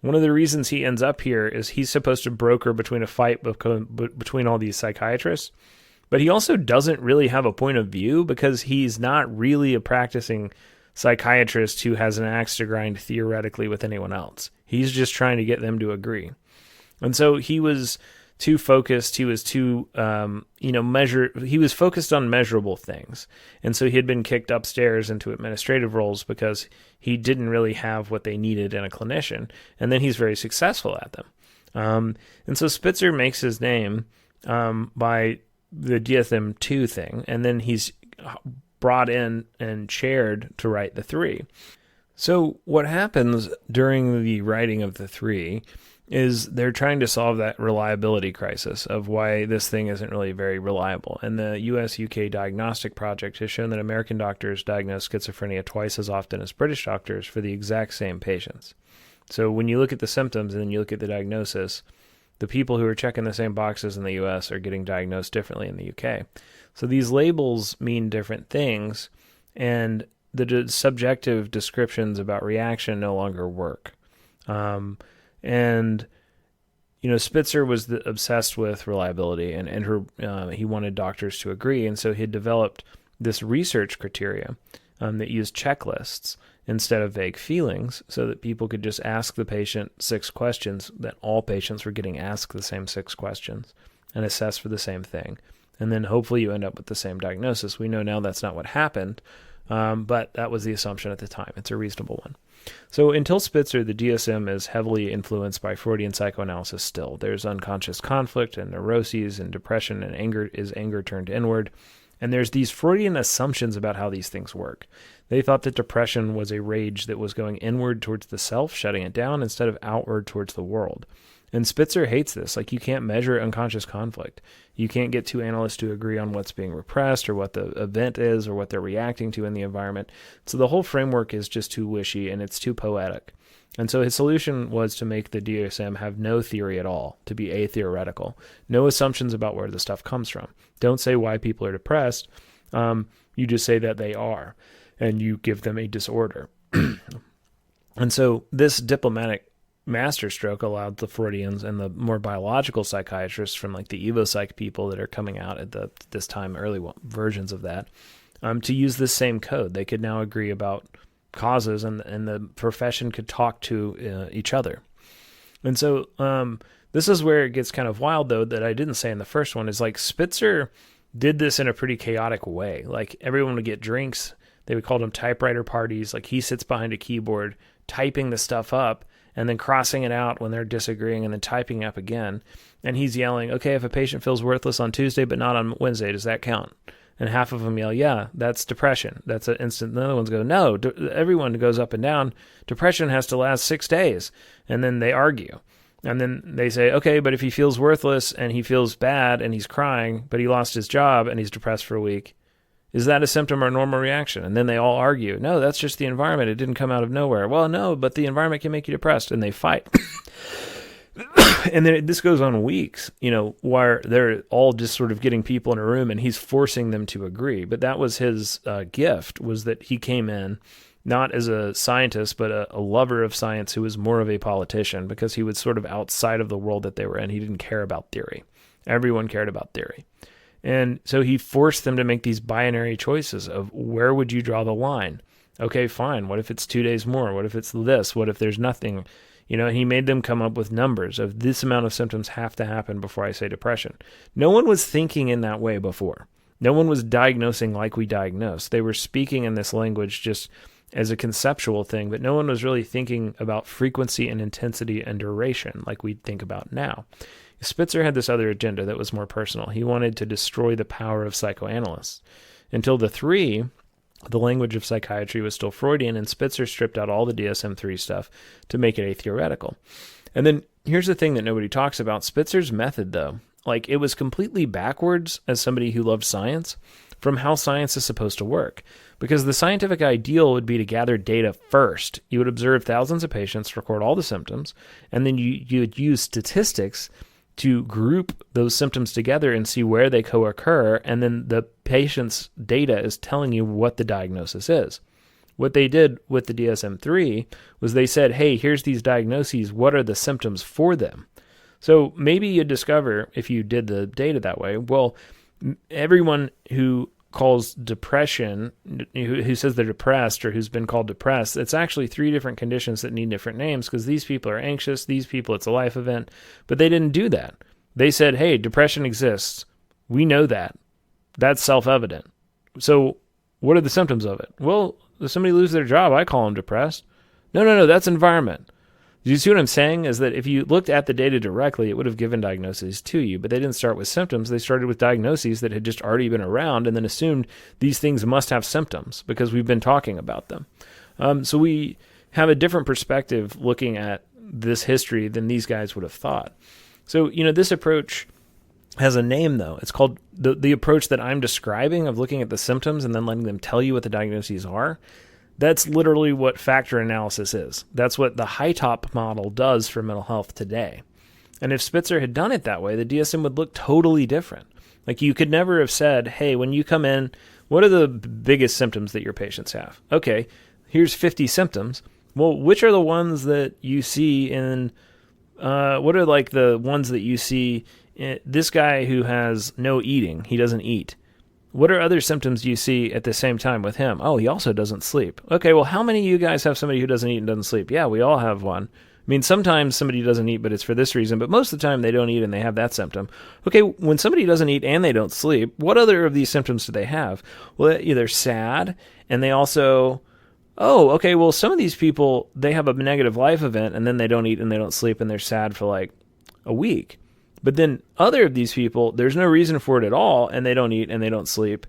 one of the reasons he ends up here is he's supposed to broker between a fight between all these psychiatrists, but he also doesn't really have a point of view because he's not really a practicing psychiatrist who has an axe to grind theoretically with anyone else. He's just trying to get them to agree. And so he was too focused. He was too, he was focused on measurable things. And so he had been kicked upstairs into administrative roles because he didn't really have what they needed in a clinician. And then he's very successful at them. And so Spitzer makes his name by the DSM-2 thing. And then he's brought in and chaired to write the three. So what happens during the writing of the three is they're trying to solve that reliability crisis of why this thing isn't really very reliable. And the US-UK Diagnostic Project has shown that American doctors diagnose schizophrenia twice as often as British doctors for the exact same patients. So when you look at the symptoms and then you look at the diagnosis, the people who are checking the same boxes in the US are getting diagnosed differently in the UK. So these labels mean different things, and the subjective descriptions about reaction no longer work. And Spitzer was obsessed with reliability, and he wanted doctors to agree, and so he developed this research criteria that used checklists instead of vague feelings, so that people could just ask the patient 6 questions, that all patients were getting asked the same 6 questions and assessed for the same thing. And then hopefully you end up with the same diagnosis. We know now that's not what happened, but that was the assumption at the time. It's a reasonable one. So until Spitzer, the DSM is heavily influenced by Freudian psychoanalysis still. There's unconscious conflict and neuroses and depression, and anger turned inward. And there's these Freudian assumptions about how these things work. They thought that depression was a rage that was going inward towards the self, shutting it down, instead of outward towards the world. And Spitzer hates this. Like, you can't measure unconscious conflict. You can't get two analysts to agree on what's being repressed or what the event is or what they're reacting to in the environment. So the whole framework is just too wishy and it's too poetic. And so his solution was to make the DSM have no theory at all, to be atheoretical. No assumptions about where the stuff comes from. Don't say why people are depressed. You just say that they are, and you give them a disorder. And so this diplomatic masterstroke allowed the Freudians and the more biological psychiatrists from like the EvoPsych people that are coming out at this time, early versions of that, to use this same code. They could now agree about causes, and the profession could talk to each other. And so this is where it gets kind of wild, though, that I didn't say in the first one, is like Spitzer did this in a pretty chaotic way. Like, everyone would get drinks. They would call them typewriter parties. Like, he sits behind a keyboard typing the stuff up, and then crossing it out when they're disagreeing and then typing up again. And he's yelling, okay, if a patient feels worthless on Tuesday but not on Wednesday, does that count? And half of them yell, yeah, that's depression. That's an instant. The other ones go, no, everyone goes up and down. Depression has to last 6 days. And then they argue. And then they say, okay, but if he feels worthless and he feels bad and he's crying, but he lost his job and he's depressed for a week, is that a symptom or a normal reaction? And then they all argue, no, that's just the environment. It didn't come out of nowhere. Well, no, but the environment can make you depressed. And they fight. And then this goes on weeks, where they're all just sort of getting people in a room and he's forcing them to agree. But that was his gift, was that he came in not as a scientist, but a lover of science who was more of a politician, because he was sort of outside of the world that they were in. He didn't care about theory. Everyone cared about theory. And so he forced them to make these binary choices of where would you draw the line? Okay, fine. What if it's 2 days more? What if it's this? What if there's nothing? He made them come up with numbers of this amount of symptoms have to happen before I say depression. No one was thinking in that way before. No one was diagnosing like we diagnose. They were speaking in this language just as a conceptual thing, but no one was really thinking about frequency and intensity and duration like we think about now. Spitzer had this other agenda that was more personal. He wanted to destroy the power of psychoanalysts. Until the language of psychiatry was still Freudian, and Spitzer stripped out all the DSM-3 stuff to make it a theoretical. And then here's the thing that nobody talks about. Spitzer's method, though, it was completely backwards as somebody who loved science from how science is supposed to work. Because the scientific ideal would be to gather data first. You would observe thousands of patients, record all the symptoms, and then you would use statistics to group those symptoms together and see where they co-occur, and then the patient's data is telling you what the diagnosis is. What they did with the DSM-3 was they said, hey, here's these diagnoses, what are the symptoms for them? So maybe you'd discover, if you did the data that way, well, everyone who calls depression, who says they're depressed or who's been called depressed, it's actually 3 different conditions that need different names, because these people are anxious, these people it's a life event, but they didn't do that. They said, hey, depression exists. We know that. That's self-evident. So what are the symptoms of it? Well, if somebody loses their job, I call them depressed. No, that's environment. Do you see what I'm saying? Is that if you looked at the data directly, it would have given diagnoses to you, but they didn't start with symptoms. They started with diagnoses that had just already been around and then assumed these things must have symptoms because we've been talking about them. So we have a different perspective looking at this history than these guys would have thought. So, this approach has a name, though. It's called the approach that I'm describing of looking at the symptoms and then letting them tell you what the diagnoses are. That's literally what factor analysis is. That's what the high-top model does for mental health today. And if Spitzer had done it that way, the DSM would look totally different. You could never have said, hey, when you come in, what are the biggest symptoms that your patients have? Okay, here's 50 symptoms. Well, which are the ones that you see in, what are the ones that you see in this guy who has no eating, he doesn't eat. What are other symptoms you see at the same time with him? Oh, he also doesn't sleep. Okay, well, how many of you guys have somebody who doesn't eat and doesn't sleep? Yeah, we all have one. I mean, sometimes somebody doesn't eat, but it's for this reason, but most of the time they don't eat and they have that symptom. Okay, when somebody doesn't eat and they don't sleep, what other of these symptoms do they have? Well, they're sad, and they also, some of these people, they have a negative life event, and then they don't eat and they don't sleep, and they're sad for a week. But then other of these people, there's no reason for it at all, and they don't eat and they don't sleep,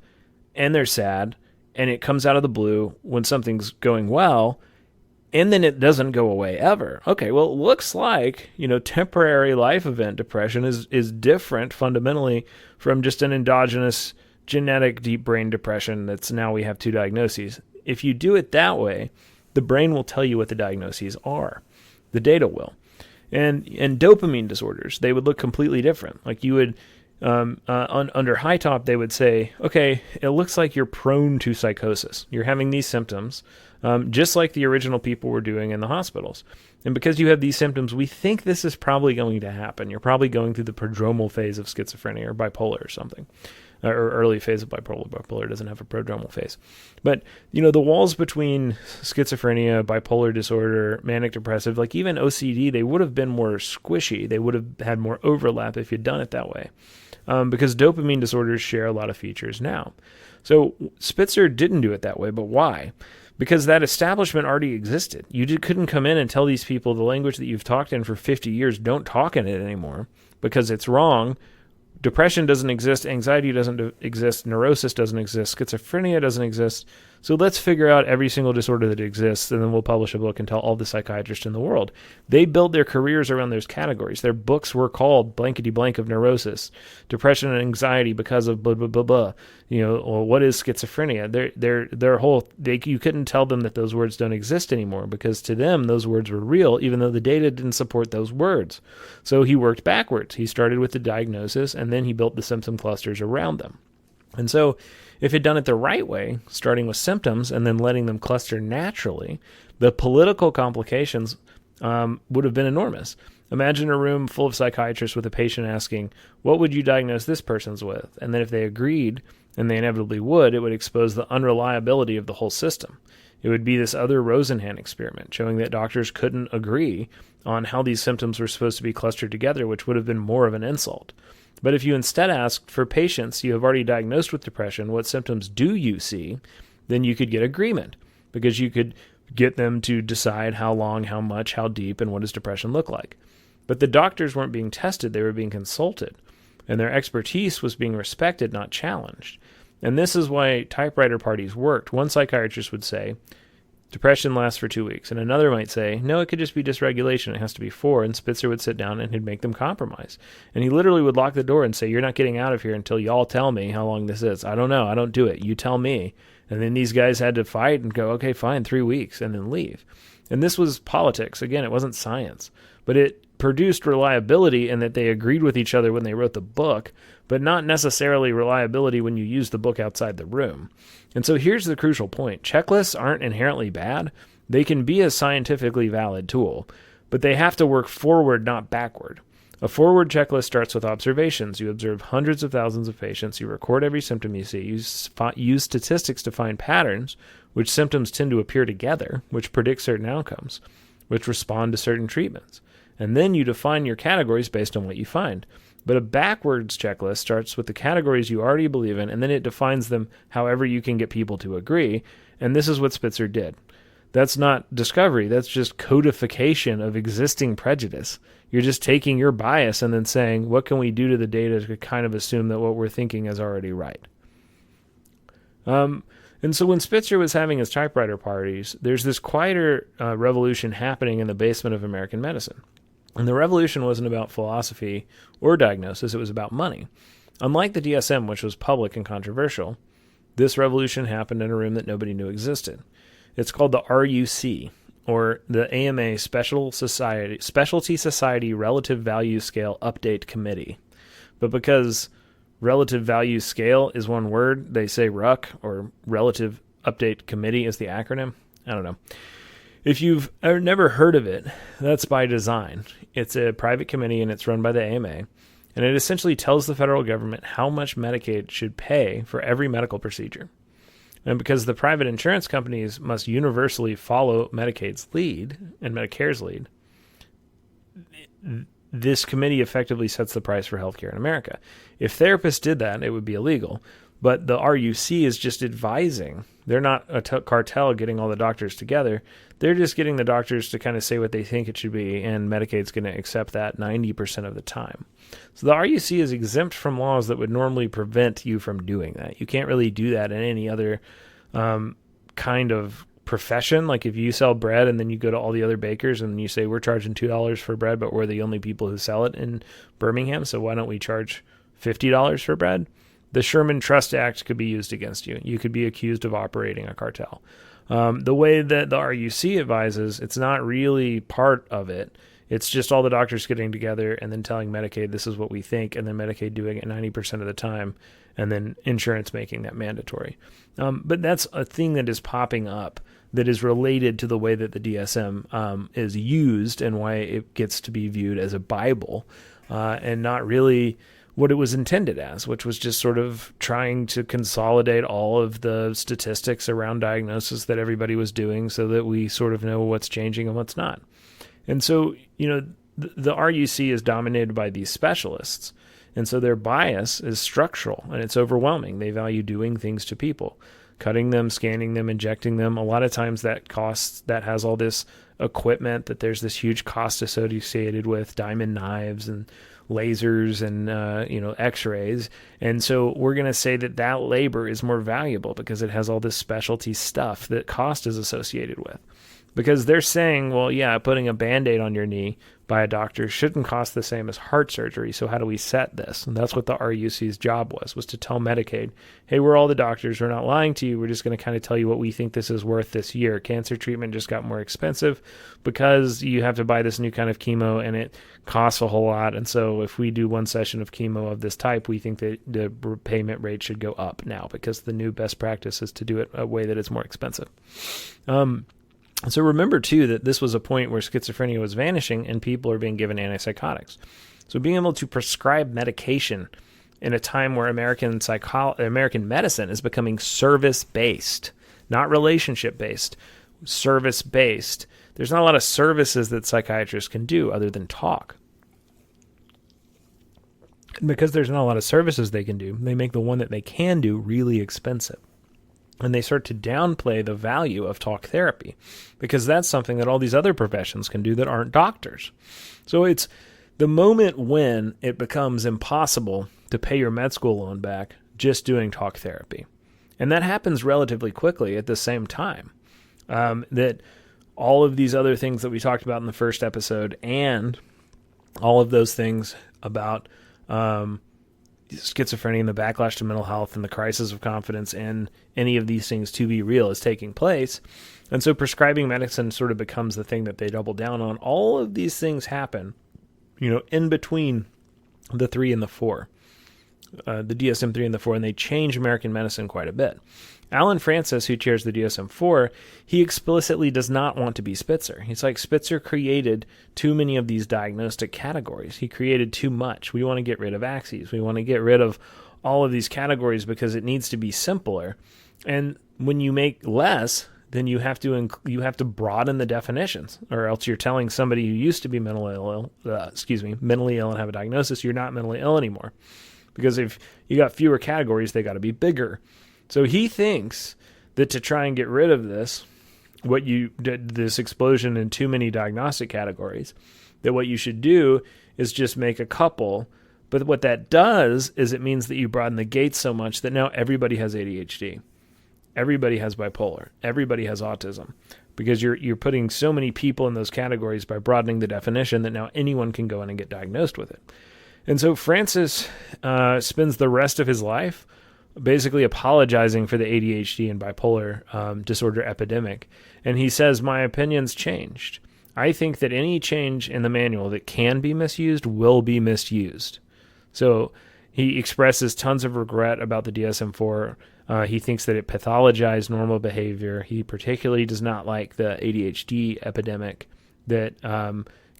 and they're sad, and it comes out of the blue when something's going well, and then it doesn't go away ever. Okay, well, it looks like, temporary life event depression is different fundamentally from just an endogenous genetic deep brain depression that's now we have 2 diagnoses. If you do it that way, the brain will tell you what the diagnoses are. The data will. And dopamine disorders, they would look completely different. You would, under high top, they would say, okay, it looks like you're prone to psychosis. You're having these symptoms, just like the original people were doing in the hospitals. And because you have these symptoms, we think this is probably going to happen. You're probably going through the prodromal phase of schizophrenia or bipolar or something. or early phase of bipolar. Bipolar doesn't have a prodromal phase. But, the walls between schizophrenia, bipolar disorder, manic depressive, like even OCD, they would have been more squishy. They would have had more overlap if you'd done it that way. Because dopamine disorders share a lot of features now. So Spitzer didn't do it that way, but why? Because that establishment already existed. You couldn't come in and tell these people the language that you've talked in for 50 years, don't talk in it anymore, because it's wrong. Depression doesn't exist, anxiety doesn't exist, neurosis doesn't exist, schizophrenia doesn't exist. So let's figure out every single disorder that exists, and then we'll publish a book and tell all the psychiatrists in the world. They build their careers around those categories. Their books were called blankety blank of neurosis, depression and anxiety because of blah, blah, blah, blah. Or what is schizophrenia? Their whole, you couldn't tell them that those words don't exist anymore, because to them, those words were real, even though the data didn't support those words. So he worked backwards. He started with the diagnosis, and then he built the symptom clusters around them. And so if he'd done it the right way, starting with symptoms and then letting them cluster naturally, the political complications would have been enormous. Imagine a room full of psychiatrists with a patient asking, what would you diagnose this person's with? And then if they agreed, and they inevitably would, it would expose the unreliability of the whole system. It would be this other Rosenhan experiment, showing that doctors couldn't agree on how these symptoms were supposed to be clustered together, which would have been more of an insult. But if you instead asked for patients you have already diagnosed with depression, what symptoms do you see, then you could get agreement, because you could get them to decide how long, how much, how deep, and what does depression look like. But the doctors weren't being tested, they were being consulted, and their expertise was being respected, not challenged. And this is why typewriter parties worked. One psychiatrist would say, depression lasts for 2 weeks. And another might say, no, it could just be dysregulation. It has to be 4. And Spitzer would sit down and he'd make them compromise. And he literally would lock the door and say, you're not getting out of here until y'all tell me how long this is. I don't know. I don't do it. You tell me. And then these guys had to fight and go, okay, fine, 3 weeks, and then leave. And this was politics. Again, it wasn't science. But it produced reliability in that they agreed with each other when they wrote the book, but not necessarily reliability when you use the book outside the room. And so here's the crucial point. Checklists aren't inherently bad. They can be a scientifically valid tool, but they have to work forward, not backward. A forward checklist starts with observations. You observe hundreds of thousands of patients. You record every symptom you see. You use statistics to find patterns, which symptoms tend to appear together, which predict certain outcomes, which respond to certain treatments. And then you define your categories based on what you find. But a backwards checklist starts with the categories you already believe in, and then it defines them however you can get people to agree. And this is what Spitzer did. That's not discovery. That's just codification of existing prejudice. You're just taking your bias and then saying, what can we do to the data to kind of assume that what we're thinking is already right? And so when Spitzer was having his typewriter parties, there's this quieter revolution happening in the basement of American medicine. And the revolution wasn't about philosophy or diagnosis, it was about money. Unlike the DSM, which was public and controversial, this revolution happened in a room that nobody knew existed. It's called the RUC, or the AMA Specialty Society Relative Value Scale Update Committee. But because relative value scale is one word, they say RUC, or Relative Update Committee is the acronym. I don't know. If you've never heard of it, that's by design. It's a private committee and it's run by the AMA. And it essentially tells the federal government how much Medicaid should pay for every medical procedure. And because the private insurance companies must universally follow Medicaid's lead and Medicare's lead, this committee effectively sets the price for healthcare in America. If therapists did that, it would be illegal. But the RUC is just advising. They're not a cartel getting all the doctors together. They're just getting the doctors to kind of say what they think it should be, and Medicaid's going to accept that 90% of the time. So the RUC is exempt from laws that would normally prevent you from doing that. You can't really do that in any other kind of profession. Like if you sell bread and then you go to all the other bakers and you say, we're charging $2 for bread, but we're the only people who sell it in Birmingham, so why don't we charge $50 for bread? The Sherman Trust Act could be used against you. You could be accused of operating a cartel. The way that the RUC advises, it's not really part of it. It's just all the doctors getting together and then telling Medicaid, this is what we think, and then Medicaid doing it 90% of the time, and then insurance making that mandatory. But that's a thing that is popping up that is related to the way that the DSM is used and why it gets to be viewed as a Bible and not really what it was intended as, which was just sort of trying to consolidate all of the statistics around diagnosis that everybody was doing so that we sort of know what's changing and what's not. And so, the RUC is dominated by these specialists. And so their bias is structural and it's overwhelming. They value doing things to people, cutting them, scanning them, injecting them. A lot of times that has all this equipment that there's this huge cost associated with, diamond knives and lasers and, x-rays. And so we're going to say that labor is more valuable because it has all this specialty stuff that cost is associated with. Because they're saying, well, yeah, putting a Band-Aid on your knee by a doctor shouldn't cost the same as heart surgery. So how do we set this? And that's what the RUC's job was to tell Medicaid, hey, we're all the doctors. We're not lying to you. We're just going to kind of tell you what we think this is worth this year. Cancer treatment just got more expensive because you have to buy this new kind of chemo and it costs a whole lot. And so if we do one session of chemo of this type, we think that the payment rate should go up now because the new best practice is to do it a way that it's more expensive. So remember, too, that this was a point where schizophrenia was vanishing and people are being given antipsychotics. So being able to prescribe medication in a time where American medicine is becoming service-based, not relationship-based, service-based. There's not a lot of services that psychiatrists can do other than talk. And because there's not a lot of services they can do, they make the one that they can do really expensive. And they start to downplay the value of talk therapy because that's something that all these other professions can do that aren't doctors. So it's the moment when it becomes impossible to pay your med school loan back just doing talk therapy. And that happens relatively quickly at the same time. That all of these other things that we talked about in the first episode and all of those things about schizophrenia and the backlash to mental health and the crisis of confidence and any of these things to be real is taking place. And so prescribing medicine sort of becomes the thing that they double down on. All of these things happen, in between the 3 and the 4, the DSM-3 and the 4, and they change American medicine quite a bit. Alan Francis, who chairs the DSM-4, he explicitly does not want to be Spitzer. He's like, Spitzer created too many of these diagnostic categories. He created too much. We want to get rid of axes. We want to get rid of all of these categories because it needs to be simpler. And when you make less, then you have to broaden the definitions, or else you're telling somebody who used to be mentally ill and have a diagnosis, you're not mentally ill anymore. Because if you got fewer categories, they got to be bigger. So he thinks that to try and get rid of this, this explosion in too many diagnostic categories, that what you should do is just make a couple. But what that does is it means that you broaden the gates so much that now everybody has ADHD. Everybody has bipolar. Everybody has autism. Because you're putting so many people in those categories by broadening the definition that now anyone can go in and get diagnosed with it. And so Francis spends the rest of his life basically apologizing for the ADHD and bipolar disorder epidemic. And he says, my opinion's changed. I think that any change in the manual that can be misused will be misused. So he expresses tons of regret about the DSM-4. He thinks that it pathologized normal behavior. He particularly does not like the ADHD epidemic that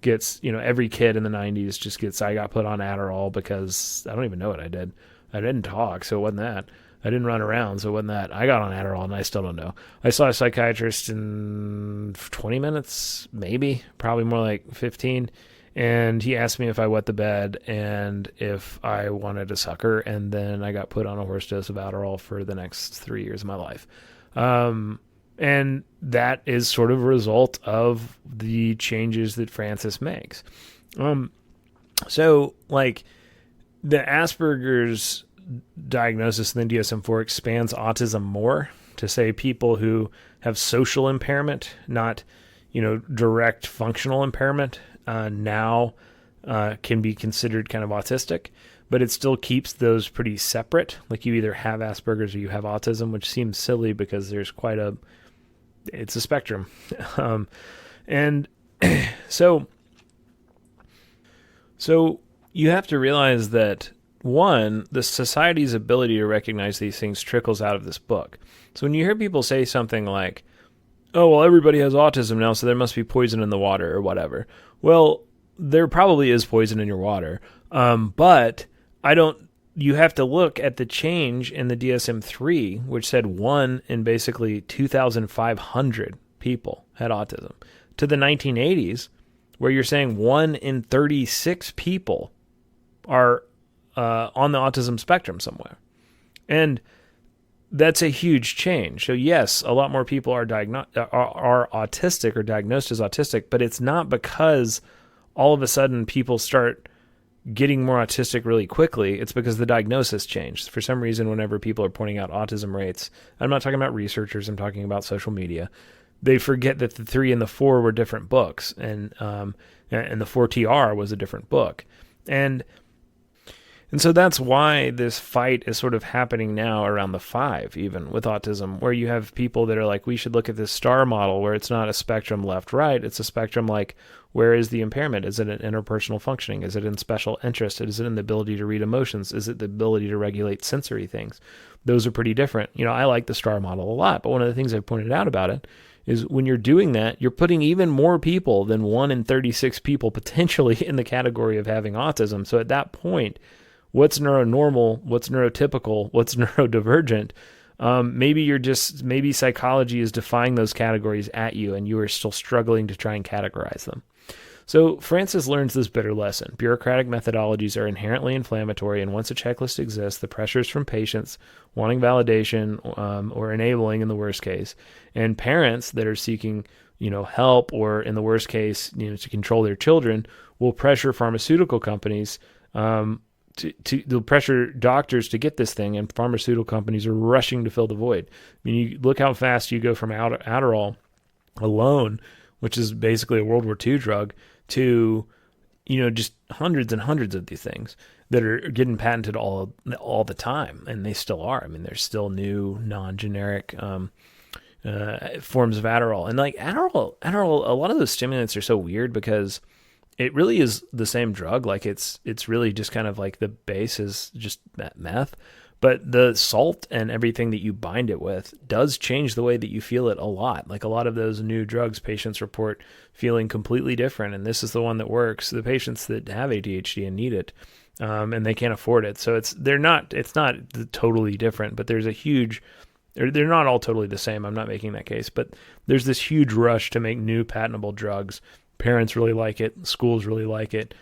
gets, every kid in the 90s just gets, I got put on Adderall because I don't even know what I did. I didn't talk, so it wasn't that. I didn't run around, so it wasn't that. I got on Adderall, and I still don't know. I saw a psychiatrist in 20 minutes, maybe, probably more like 15, and he asked me if I wet the bed and if I wanted a sucker, and then I got put on a horse dose of Adderall for the next 3 years of my life. And that is sort of a result of the changes that Francis makes. So, the Asperger's diagnosis in the DSM-4 expands autism more to say people who have social impairment, not, direct functional impairment, now can be considered kind of autistic, but it still keeps those pretty separate. Like you either have Asperger's or you have autism, which seems silly because there's it's a spectrum. And so you have to realize that, one, the society's ability to recognize these things trickles out of this book. So when you hear people say something like, oh, well, everybody has autism now, so there must be poison in the water or whatever. Well, there probably is poison in your water, but you have to look at the change in the DSM-3, which said 1 in basically 2,500 people had autism, to the 1980s, where you're saying 1 in 36 people are on the autism spectrum somewhere. And that's a huge change. So yes, a lot more people are autistic or diagnosed as autistic, but it's not because all of a sudden people start getting more autistic really quickly. It's because the diagnosis changed. For some reason, whenever people are pointing out autism rates, I'm not talking about researchers, I'm talking about social media, they forget that the 3 and the 4 were different books, and the 4TR was a different book. And so that's why this fight is sort of happening now around the 5, even with autism, where you have people that are like, we should look at this STAR model where it's not a spectrum left-right, it's a spectrum like, where is the impairment? Is it in interpersonal functioning? Is it in special interest? Is it in the ability to read emotions? Is it the ability to regulate sensory things? Those are pretty different. I like the STAR model a lot, but one of the things I've pointed out about it is when you're doing that, you're putting even more people than 1 in 36 people potentially in the category of having autism. So at that point, what's neuronormal, what's neurotypical, what's neurodivergent? Maybe psychology is defying those categories at you and you are still struggling to try and categorize them. So Francis learns this bitter lesson. Bureaucratic methodologies are inherently inflammatory, and once a checklist exists, the pressures from patients wanting validation or enabling in the worst case, and parents that are seeking help or in the worst case to control their children will pressure pharmaceutical companies to pressure doctors to get this thing, and pharmaceutical companies are rushing to fill the void. You look how fast you go from Adderall alone, which is basically a World War II drug, to just hundreds and hundreds of these things that are getting patented all the time, and they still are. There's still new non-generic forms of Adderall, and like Adderall, a lot of those stimulants are so weird because it really is the same drug. Like it's really just kind of like the base is just that meth, but the salt and everything that you bind it with does change the way that you feel it a lot. Like a lot of those new drugs, patients report feeling completely different, and this is the one that works. The patients that have ADHD and need it, and they can't afford it, so it's not totally different, but there's a huge. They're not all totally the same. I'm not making that case, but there's this huge rush to make new patentable drugs. Parents really like it. Schools really like it.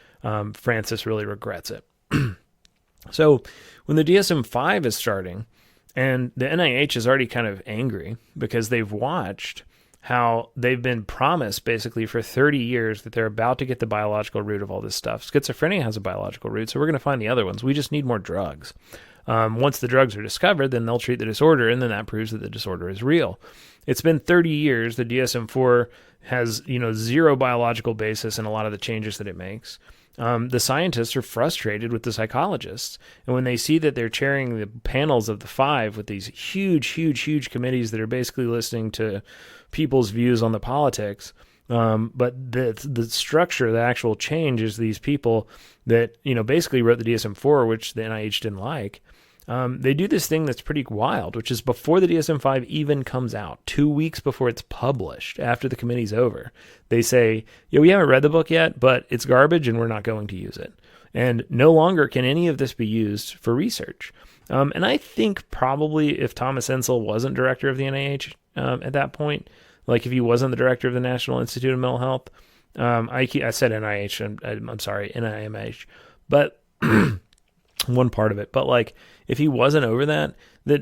Francis really regrets it. So when the DSM-5 is starting, and the NIH is already kind of angry because they've watched how they've been promised basically for 30 years that they're about to get the biological root of all this stuff. Schizophrenia has a biological root, so we're going to find the other ones. We just need more drugs. Once the drugs are discovered, then they'll treat the disorder, and then that proves that the disorder is real. It's been 30 years. The DSM-4 has, zero biological basis in a lot of the changes that it makes. The scientists are frustrated with the psychologists, and when they see that they're chairing the panels of the 5 with these huge committees that are basically listening to people's views on the politics, but the structure, the actual change is these people that basically wrote the DSM-4, which the NIH didn't like. They do this thing that's pretty wild, which is before the DSM-5 even comes out, 2 weeks before it's published, after the committee's over, they say, we haven't read the book yet, but it's garbage and we're not going to use it. And no longer can any of this be used for research. And I think probably if Thomas Ensel wasn't director of the NIH at that point, like if he wasn't the director of the National Institute of Mental Health, I said NIH, I'm sorry, NIMH, but one part of it. But like if he wasn't over that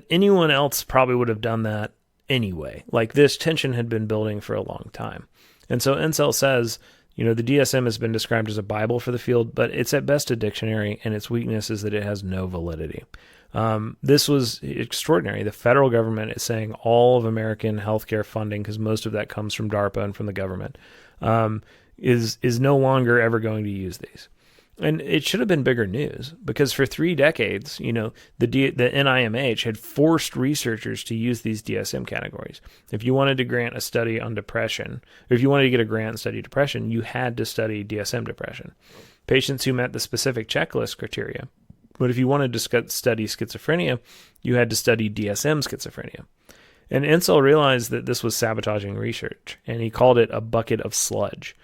anyone else probably would have done that anyway. Like this tension had been building for a long time. And so Ensel says, the DSM has been described as a Bible for the field, but it's at best a dictionary, and its weakness is that it has no validity. This was extraordinary. The federal government is saying all of American healthcare funding, because most of that comes from DARPA and from the government, is no longer ever going to use these. And it should have been bigger news, because for 3 decades, the NIMH had forced researchers to use these DSM categories. If you wanted to grant a study on depression, or if you wanted to get a grant and study depression, you had to study DSM depression. Patients who met the specific checklist criteria. But if you wanted to study schizophrenia, you had to study DSM schizophrenia. And Ensel realized that this was sabotaging research, and he called it a bucket of sludge.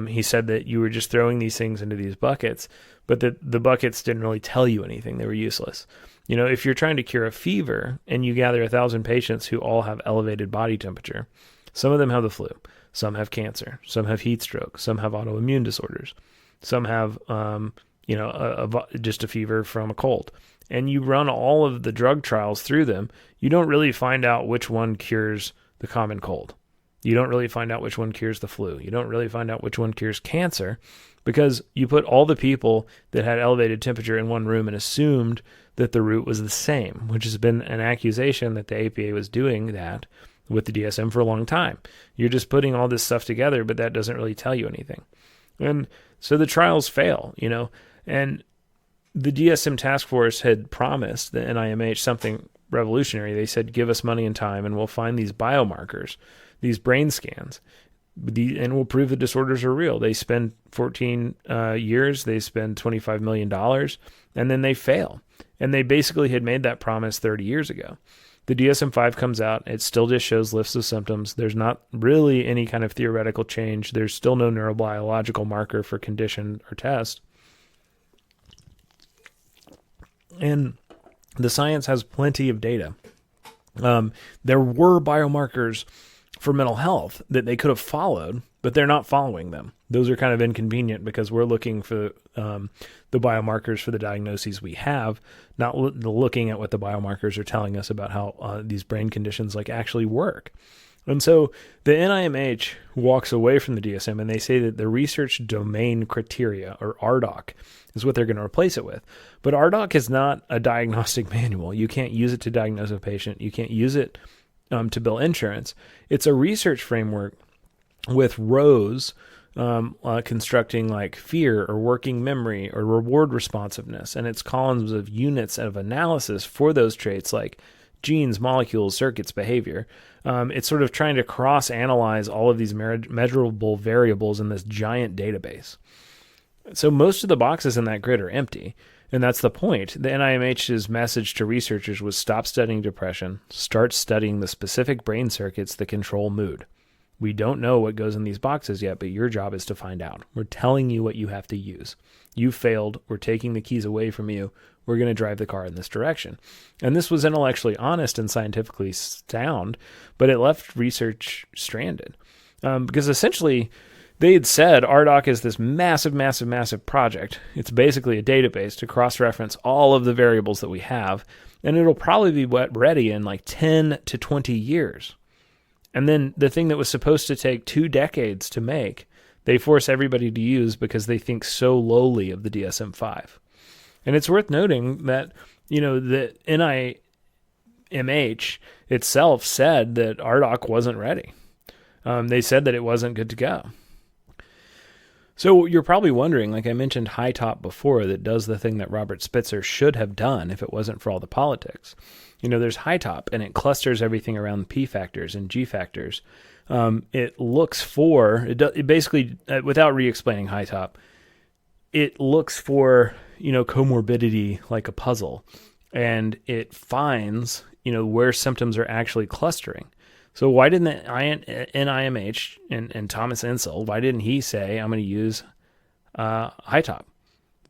He said that you were just throwing these things into these buckets, but the buckets didn't really tell you anything. They were useless. If you're trying to cure a fever and you gather 1,000 patients who all have elevated body temperature, some of them have the flu, some have cancer, some have heat stroke, some have autoimmune disorders, some have, just a fever from a cold. And you run all of the drug trials through them, you don't really find out which one cures the common cold. You don't really find out which one cures the flu. You don't really find out which one cures cancer, because you put all the people that had elevated temperature in one room and assumed that the root was the same, which has been an accusation that the APA was doing that with the DSM for a long time. You're just putting all this stuff together, but that doesn't really tell you anything. And so the trials fail, and the DSM task force had promised the NIMH something revolutionary. They said, give us money and time and we'll find these biomarkers, these brain scans, and we'll prove the disorders are real. They spend 14 years, they spend $25 million, and then they fail. And they basically had made that promise 30 years ago. The DSM-5 comes out, it still just shows lists of symptoms. There's not really any kind of theoretical change. There's still no neurobiological marker for condition or test. And the science has plenty of data. There were biomarkers for mental health that they could have followed, but they're not following them. Those are kind of inconvenient because we're looking for the biomarkers for the diagnoses we have, not looking at what the biomarkers are telling us about how these brain conditions actually work. And so the NIMH walks away from the DSM and they say that the research domain criteria, or RDoC, is what they're going to replace it with. But RDoC is not a diagnostic manual. You can't use it to diagnose a patient. You can't use it to bill insurance. It's a research framework with rows constructing fear or working memory or reward responsiveness. And it's columns of units of analysis for those traits like genes, molecules, circuits, behavior. It's sort of trying to cross-analyze all of these measurable variables in this giant database. So most of the boxes in that grid are empty. And that's the point. The NIMH's message to researchers was stop studying depression, start studying the specific brain circuits that control mood. We don't know what goes in these boxes yet, but your job is to find out. We're telling you what you have to use. You failed. We're taking the keys away from you. We're going to drive the car in this direction. And this was intellectually honest and scientifically sound, but it left research stranded. Because essentially, they had said RDoC is this massive, massive, massive project. It's basically a database to cross-reference all of the variables that we have, and it'll probably be ready in 10 to 20 years. And then the thing that was supposed to take 2 decades to make, they force everybody to use because they think so lowly of the DSM-5. And it's worth noting that, the NIMH itself said that RDoC wasn't ready. They said that it wasn't good to go. So you're probably wondering, I mentioned High Top before, that does the thing that Robert Spitzer should have done if it wasn't for all the politics. There's High Top, and it clusters everything around P factors and G factors. It looks for, it basically, without re-explaining High Top, it looks for, comorbidity like a puzzle, and it finds, where symptoms are actually clustering. So why didn't the NIMH and Thomas Insel, why didn't he say, I'm going to use High Top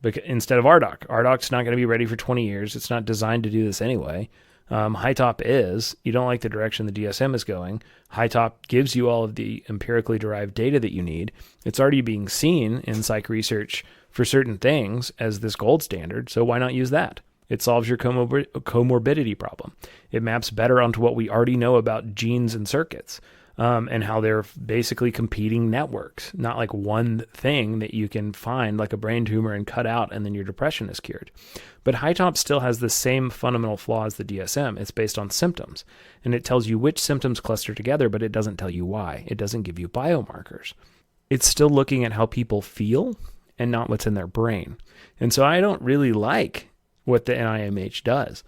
instead of RDoC? RDoC's not going to be ready for 20 years. It's not designed to do this anyway. High Top is. You don't like the direction the DSM is going. High Top gives you all of the empirically derived data that you need. It's already being seen in psych research for certain things as this gold standard, so why not use that? It solves your comorbidity problem. It maps better onto what we already know about genes and circuits, and how they're basically competing networks, not like one thing that you can find like a brain tumor and cut out and then your depression is cured. But High Top still has the same fundamental flaw as the DSM. It's based on symptoms, and it tells you which symptoms cluster together, but it doesn't tell you why. It doesn't give you biomarkers. It's still looking at how people feel and not what's in their brain. And so I don't really like what the NIMH does.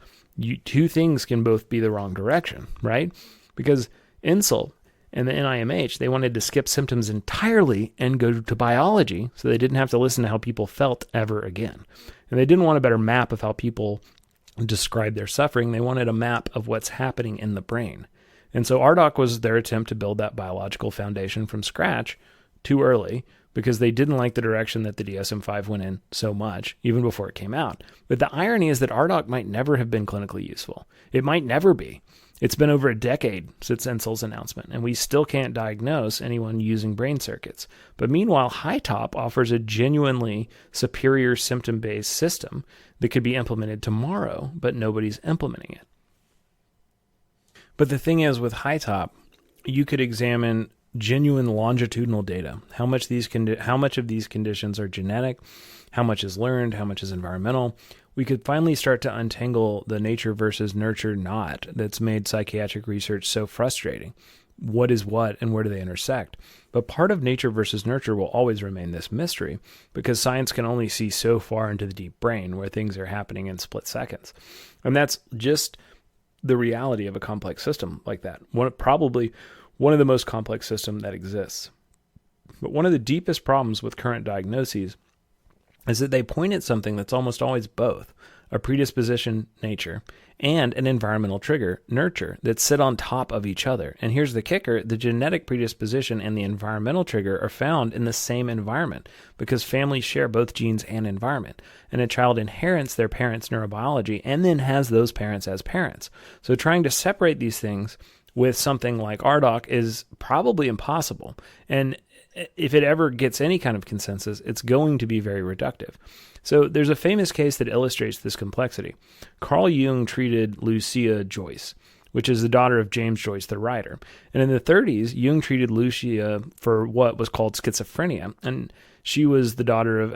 Two things can both be the wrong direction, right? Because Insel and the NIMH, they wanted to skip symptoms entirely and go to biology so they didn't have to listen to how people felt ever again. And they didn't want a better map of how people describe their suffering. They wanted a map of what's happening in the brain. And so RDoC was their attempt to build that biological foundation from scratch too early, because they didn't like the direction that the DSM-5 went in so much, even before it came out. But the irony is that RDoC might never have been clinically useful. It might never be. It's been over a decade since Ensel's announcement, and we still can't diagnose anyone using brain circuits. But meanwhile, HiTop offers a genuinely superior symptom-based system that could be implemented tomorrow, but nobody's implementing it. But the thing is, with HiTop, you could examine genuine longitudinal data. How much of these conditions are genetic? How much is learned? How much is environmental? We could finally start to untangle the nature versus nurture knot that's made psychiatric research so frustrating. What is what and where do they intersect? But part of nature versus nurture will always remain this mystery because science can only see so far into the deep brain where things are happening in split seconds. And that's just the reality of a complex system like that. Probably one of the most complex systems that exists. But one of the deepest problems with current diagnoses is that they point at something that's almost always both a predisposition, nature, and an environmental trigger, nurture, that sit on top of each other. And here's the kicker: the genetic predisposition and the environmental trigger are found in the same environment because families share both genes and environment. And a child inherits their parents' neurobiology and then has those parents as parents. So trying to separate these things with something like RDoC is probably impossible. And if it ever gets any kind of consensus, it's going to be very reductive. So there's a famous case that illustrates this complexity. Carl Jung treated Lucia Joyce, which is the daughter of James Joyce, the writer. And in the 30s, Jung treated Lucia for what was called schizophrenia. And she was the daughter of,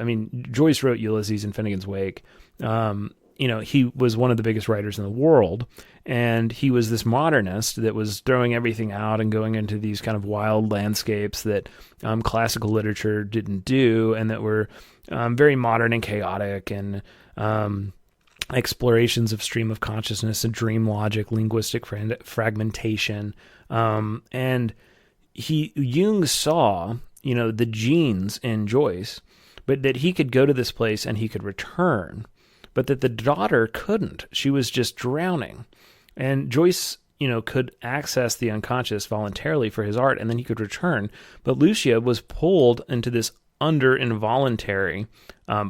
Joyce wrote Ulysses and Finnegan's Wake. He was one of the biggest writers in the world, and he was this modernist that was throwing everything out and going into these kind of wild landscapes that classical literature didn't do, and that were very modern and chaotic, and explorations of stream of consciousness and dream logic, linguistic fragmentation. And Jung saw, the genes in Joyce, but that he could go to this place and he could return, but that the daughter couldn't. She was just drowning. And Joyce, could access the unconscious voluntarily for his art, and then he could return. But Lucia was pulled into this involuntary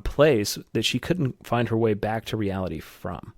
place that she couldn't find her way back to reality from.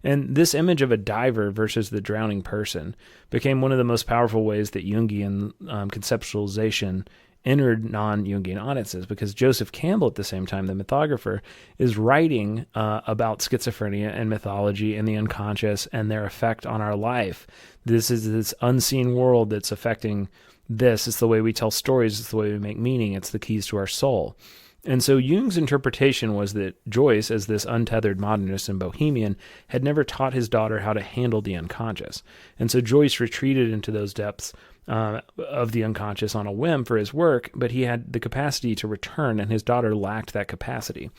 And this image of a diver versus the drowning person became one of the most powerful ways that Jungian conceptualization entered non-Jungian audiences, because Joseph Campbell, at the same time, the mythographer, is writing about schizophrenia and mythology and the unconscious and their effect on our life. This is this unseen world that's affecting this. It's the way we tell stories. It's the way we make meaning. It's the keys to our soul. And so Jung's interpretation was that Joyce, as this untethered modernist and bohemian, had never taught his daughter how to handle the unconscious. And so Joyce retreated into those depths of the unconscious on a whim for his work, but he had the capacity to return, and his daughter lacked that capacity.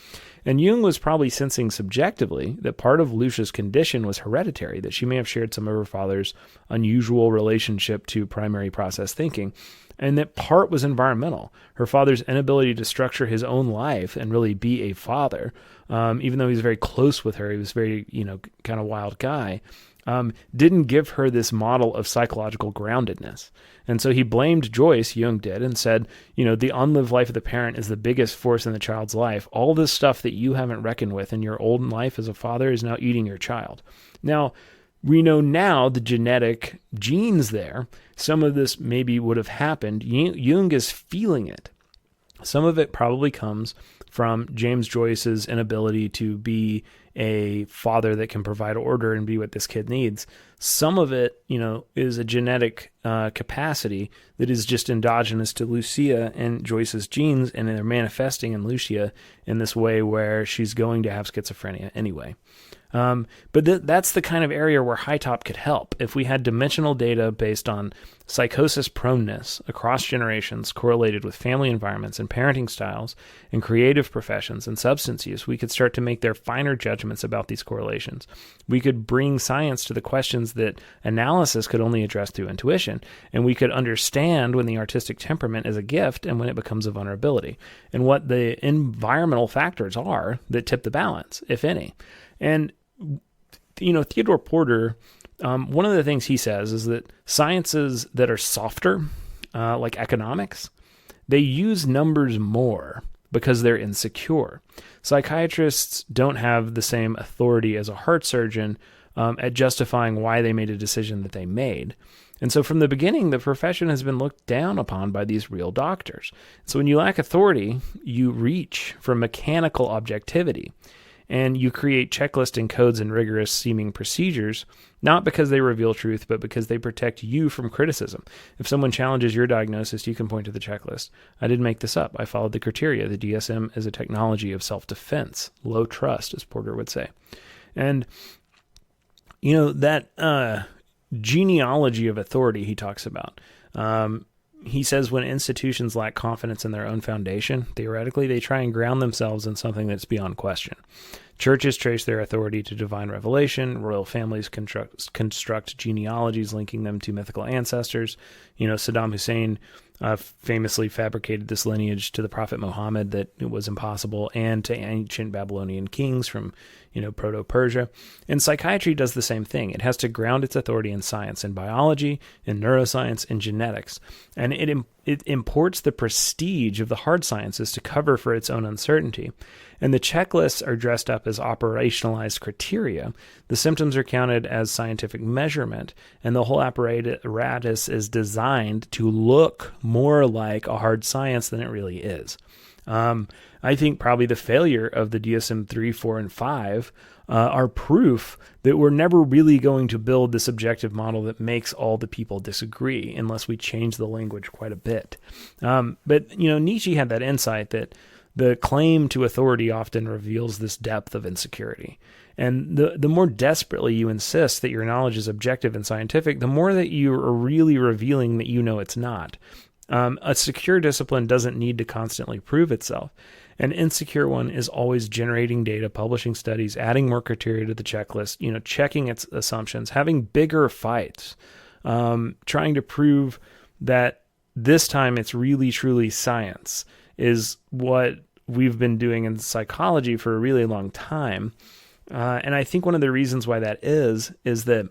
And Jung was probably sensing subjectively that part of Lucia's condition was hereditary, that she may have shared some of her father's unusual relationship to primary process thinking, and that part was environmental. Her father's inability to structure his own life and really be a father, even though he was very close with her, he was very, kind of wild guy, didn't give her this model of psychological groundedness. And so he blamed Joyce, Jung did, and said, the unlived life of the parent is the biggest force in the child's life. All this stuff that you haven't reckoned with in your old life as a father is now eating your child. Now, we know now the genetic genes there. Some of this maybe would have happened. Jung is feeling it. Some of it probably comes from James Joyce's inability to be a father that can provide order and be what this kid needs. Some of it, is a genetic capacity that is just endogenous to Lucia and Joyce's genes, and they're manifesting in Lucia in this way where she's going to have schizophrenia anyway. But that's the kind of area where HiTop could help. If we had dimensional data based on psychosis proneness across generations correlated with family environments and parenting styles and creative professions and substance use, we could start to make their finer judgments about these correlations. We could bring science to the questions that analysis could only address through intuition, and we could understand when the artistic temperament is a gift and when it becomes a vulnerability, and what the environmental factors are that tip the balance, if any. And Theodore Porter, one of the things he says is that sciences that are softer, like economics, they use numbers more because they're insecure. Psychiatrists don't have the same authority as a heart surgeon at justifying why they made a decision that they made. And so from the beginning, the profession has been looked down upon by these real doctors. So when you lack authority, you reach for mechanical objectivity, and you create checklists and codes and rigorous seeming procedures, not because they reveal truth, but because they protect you from criticism. If someone challenges your diagnosis, you can point to the checklist. I didn't make this up. I followed the criteria. The DSM is a technology of self-defense, low trust, as Porter would say. And, that genealogy of authority he talks about. He says when institutions lack confidence in their own foundation, theoretically, they try and ground themselves in something that's beyond question. Churches trace their authority to divine revelation. Royal families construct genealogies linking them to mythical ancestors. Saddam Hussein famously fabricated this lineage to the Prophet Muhammad that it was impossible, and to ancient Babylonian kings from, Proto-Persia. And psychiatry does the same thing. It has to ground its authority in science, in biology, in neuroscience, in genetics. And it imports the prestige of the hard sciences to cover for its own uncertainty. And the checklists are dressed up as operationalized criteria. The symptoms are counted as scientific measurement, and the whole apparatus is designed to look more like a hard science than it really is. I think probably the failure of the DSM-3, 4, and 5 are proof that we're never really going to build this objective model that makes all the people disagree unless we change the language quite a bit. But Nietzsche had that insight that the claim to authority often reveals this depth of insecurity. And the more desperately you insist that your knowledge is objective and scientific, the more that you are really revealing that it's not. A secure discipline doesn't need to constantly prove itself. An insecure one is always generating data, publishing studies, adding more criteria to the checklist, checking its assumptions, having bigger fights, trying to prove that this time it's really, truly science is what we've been doing in psychology for a really long time. And I think one of the reasons why that is that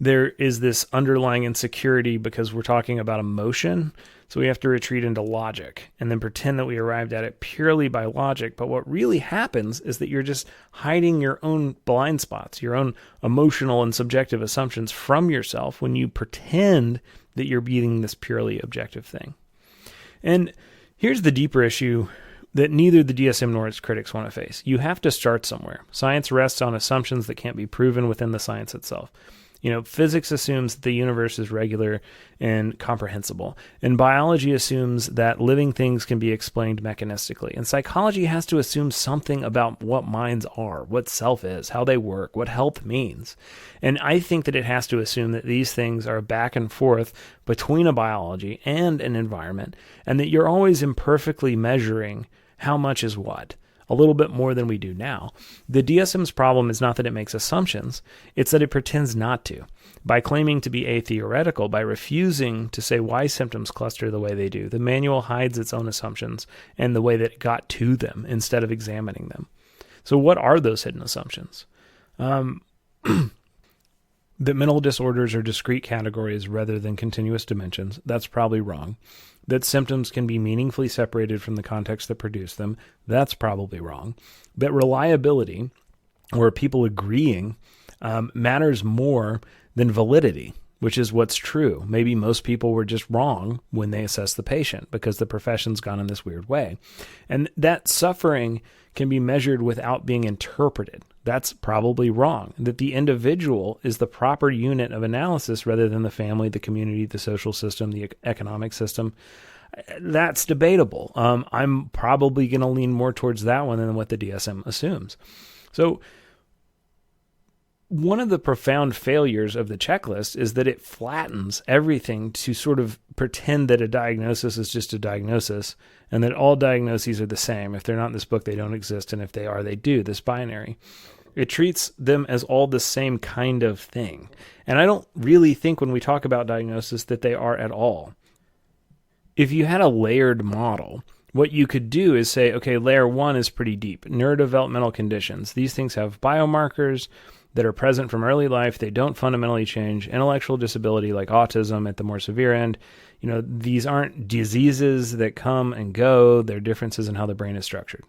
there is this underlying insecurity because we're talking about emotion. So we have to retreat into logic and then pretend that we arrived at it purely by logic. But what really happens is that you're just hiding your own blind spots, your own emotional and subjective assumptions from yourself when you pretend that you're beating this purely objective thing. And here's the deeper issue that neither the DSM nor its critics want to face. You have to start somewhere. Science rests on assumptions that can't be proven within the science itself. Physics assumes that the universe is regular and comprehensible, and biology assumes that living things can be explained mechanistically, and psychology has to assume something about what minds are, what self is, how they work, what health means. And I think that it has to assume that these things are back and forth between a biology and an environment, and that you're always imperfectly measuring how much is what. A little bit more than we do now. The DSM's problem is not that it makes assumptions, it's that it pretends not to. By claiming to be atheoretical, by refusing to say why symptoms cluster the way they do, the manual hides its own assumptions and the way that it got to them instead of examining them. So what are those hidden assumptions? That mental disorders are discrete categories rather than continuous dimensions. That's probably wrong. That symptoms can be meaningfully separated from the context that produced them. That's probably wrong. That reliability, or people agreeing, matters more than validity, which is what's true. Maybe most people were just wrong when they assessed the patient because the profession's gone in this weird way. And that suffering can be measured without being interpreted. That's probably wrong. That the individual is the proper unit of analysis rather than the family, the community, the social system, the economic system. That's debatable. I'm probably going to lean more towards that one than what the DSM assumes. So one of the profound failures of the checklist is that it flattens everything to sort of pretend that a diagnosis is just a diagnosis and that all diagnoses are the same. If they're not in this book, they don't exist. And if they are, they do, this binary. It treats them as all the same kind of thing. And I don't really think when we talk about diagnosis that they are at all. If you had a layered model, what you could do is say, okay, layer 1 is pretty deep. Neurodevelopmental conditions. These things have biomarkers. that are present from early life. They don't fundamentally change. Intellectual disability like autism at the more severe end, these aren't diseases that come and go. They're differences in how the brain is structured.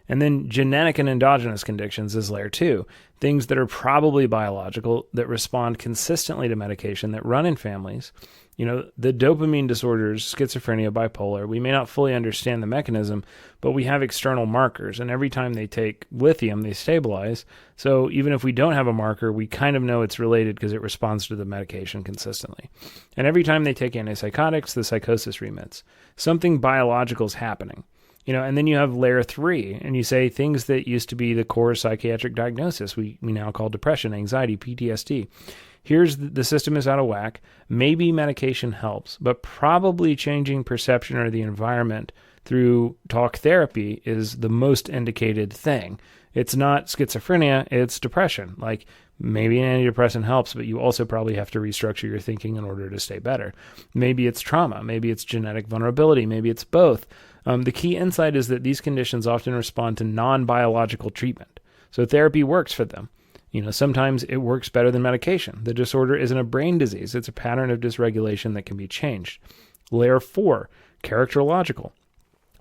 And then genetic and endogenous conditions is layer 2, things that are probably biological, that respond consistently to medication, that run in families. The dopamine disorders, schizophrenia, bipolar, we may not fully understand the mechanism, but we have external markers. And every time they take lithium, they stabilize. So even if we don't have a marker, we kind of know it's related because it responds to the medication consistently. And every time they take antipsychotics, the psychosis remits. Something biological is happening. And then you have layer 3, and you say things that used to be the core psychiatric diagnosis, we now call depression, anxiety, PTSD. Here's the system is out of whack. Maybe medication helps, but probably changing perception or the environment through talk therapy is the most indicated thing. It's not schizophrenia, it's depression. Like maybe an antidepressant helps, but you also probably have to restructure your thinking in order to stay better. Maybe it's trauma, maybe it's genetic vulnerability, maybe it's both. The key insight is that these conditions often respond to non-biological treatment. So therapy works for them. Sometimes it works better than medication. The disorder isn't a brain disease. It's a pattern of dysregulation that can be changed. Layer 4, characterological.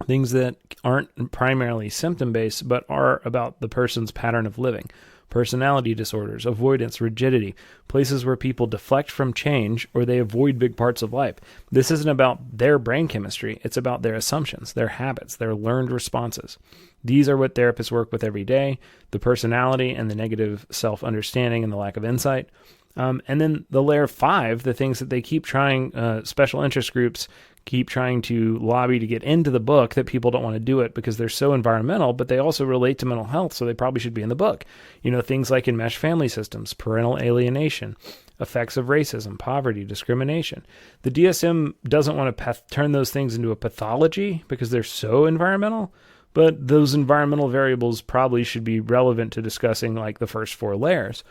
Things that aren't primarily symptom-based, but are about the person's pattern of living. Personality disorders, avoidance, rigidity, places where people deflect from change or they avoid big parts of life. This isn't about their brain chemistry. It's about their assumptions, their habits, their learned responses. These are what therapists work with every day, the personality and the negative self-understanding and the lack of insight. And then the layer 5, the things that they keep trying, special interest groups keep trying to lobby to get into the book that people don't want to do it because they're so environmental, but they also relate to mental health, so they probably should be in the book. Things like enmeshed family systems, parental alienation, effects of racism, poverty, discrimination. The DSM doesn't want to turn those things into a pathology because they're so environmental, but those environmental variables probably should be relevant to discussing like the first 4 layers.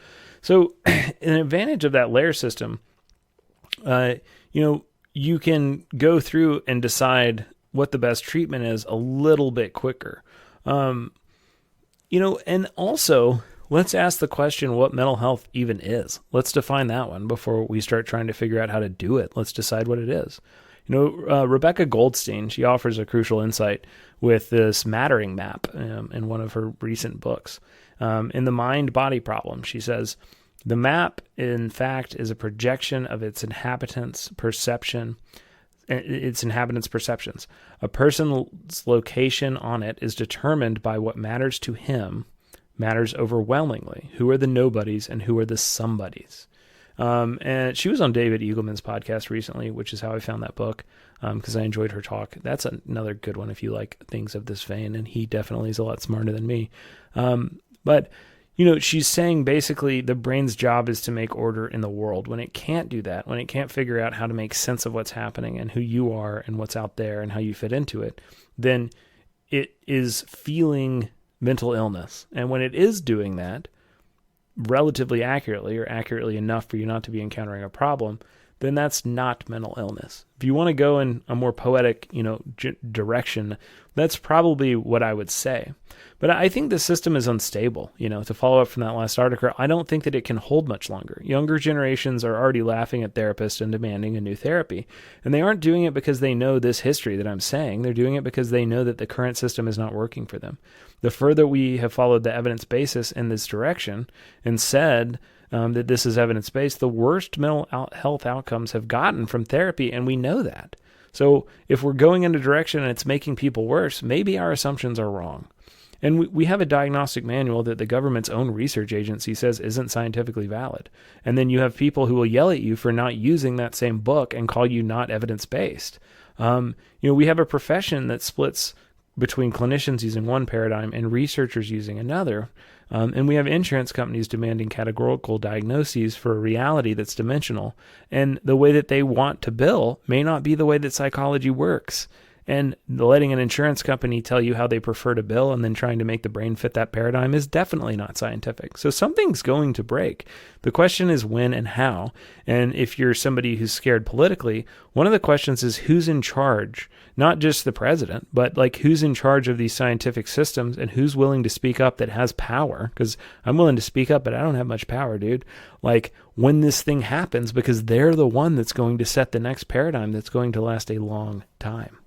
So an advantage of that layer system, you can go through and decide what the best treatment is a little bit quicker. And also let's ask the question what mental health even is. Let's define that one before we start trying to figure out how to do it. Let's decide what it is. Rebecca Goldstein, she offers a crucial insight with this mattering map in one of her recent books. In The Mind-Body Problem, she says, the map, in fact, is a projection of its inhabitants' perceptions. A person's location on it is determined by what matters to him, matters overwhelmingly. Who are the nobodies and who are the somebodies? And she was on David Eagleman's podcast recently, which is how I found that book, because I enjoyed her talk. That's another good one if you like things of this vein, and he definitely is a lot smarter than me. But she's saying basically the brain's job is to make order in the world. When it can't do that, when it can't figure out how to make sense of what's happening and who you are and what's out there and how you fit into it, then it is feeling mental illness. And when it is doing that relatively accurately or accurately enough for you not to be encountering a problem, then that's not mental illness. If you want to go in a more poetic, direction, that's probably what I would say. But I think the system is unstable. To follow up from that last article, I don't think that it can hold much longer. Younger generations are already laughing at therapists and demanding a new therapy. And they aren't doing it because they know this history that I'm saying. They're doing it because they know that the current system is not working for them. The further we have followed the evidence basis in this direction and said that this is evidence-based, the worst mental health outcomes have gotten from therapy, and we know that. So if we're going in a direction and it's making people worse, maybe our assumptions are wrong. And we have a diagnostic manual that the government's own research agency says isn't scientifically valid. And then you have people who will yell at you for not using that same book and call you not evidence-based. We have a profession that splits between clinicians using one paradigm and researchers using another. And we have insurance companies demanding categorical diagnoses for a reality that's dimensional. And the way that they want to bill may not be the way that psychology works. And letting an insurance company tell you how they prefer to bill and then trying to make the brain fit that paradigm is definitely not scientific. So something's going to break. The question is when and how. And if you're somebody who's scared politically, one of the questions is who's in charge, not just the president, but like who's in charge of these scientific systems and who's willing to speak up that has power. Because I'm willing to speak up, but I don't have much power, dude. Like when this thing happens, because they're the one that's going to set the next paradigm that's going to last a long time.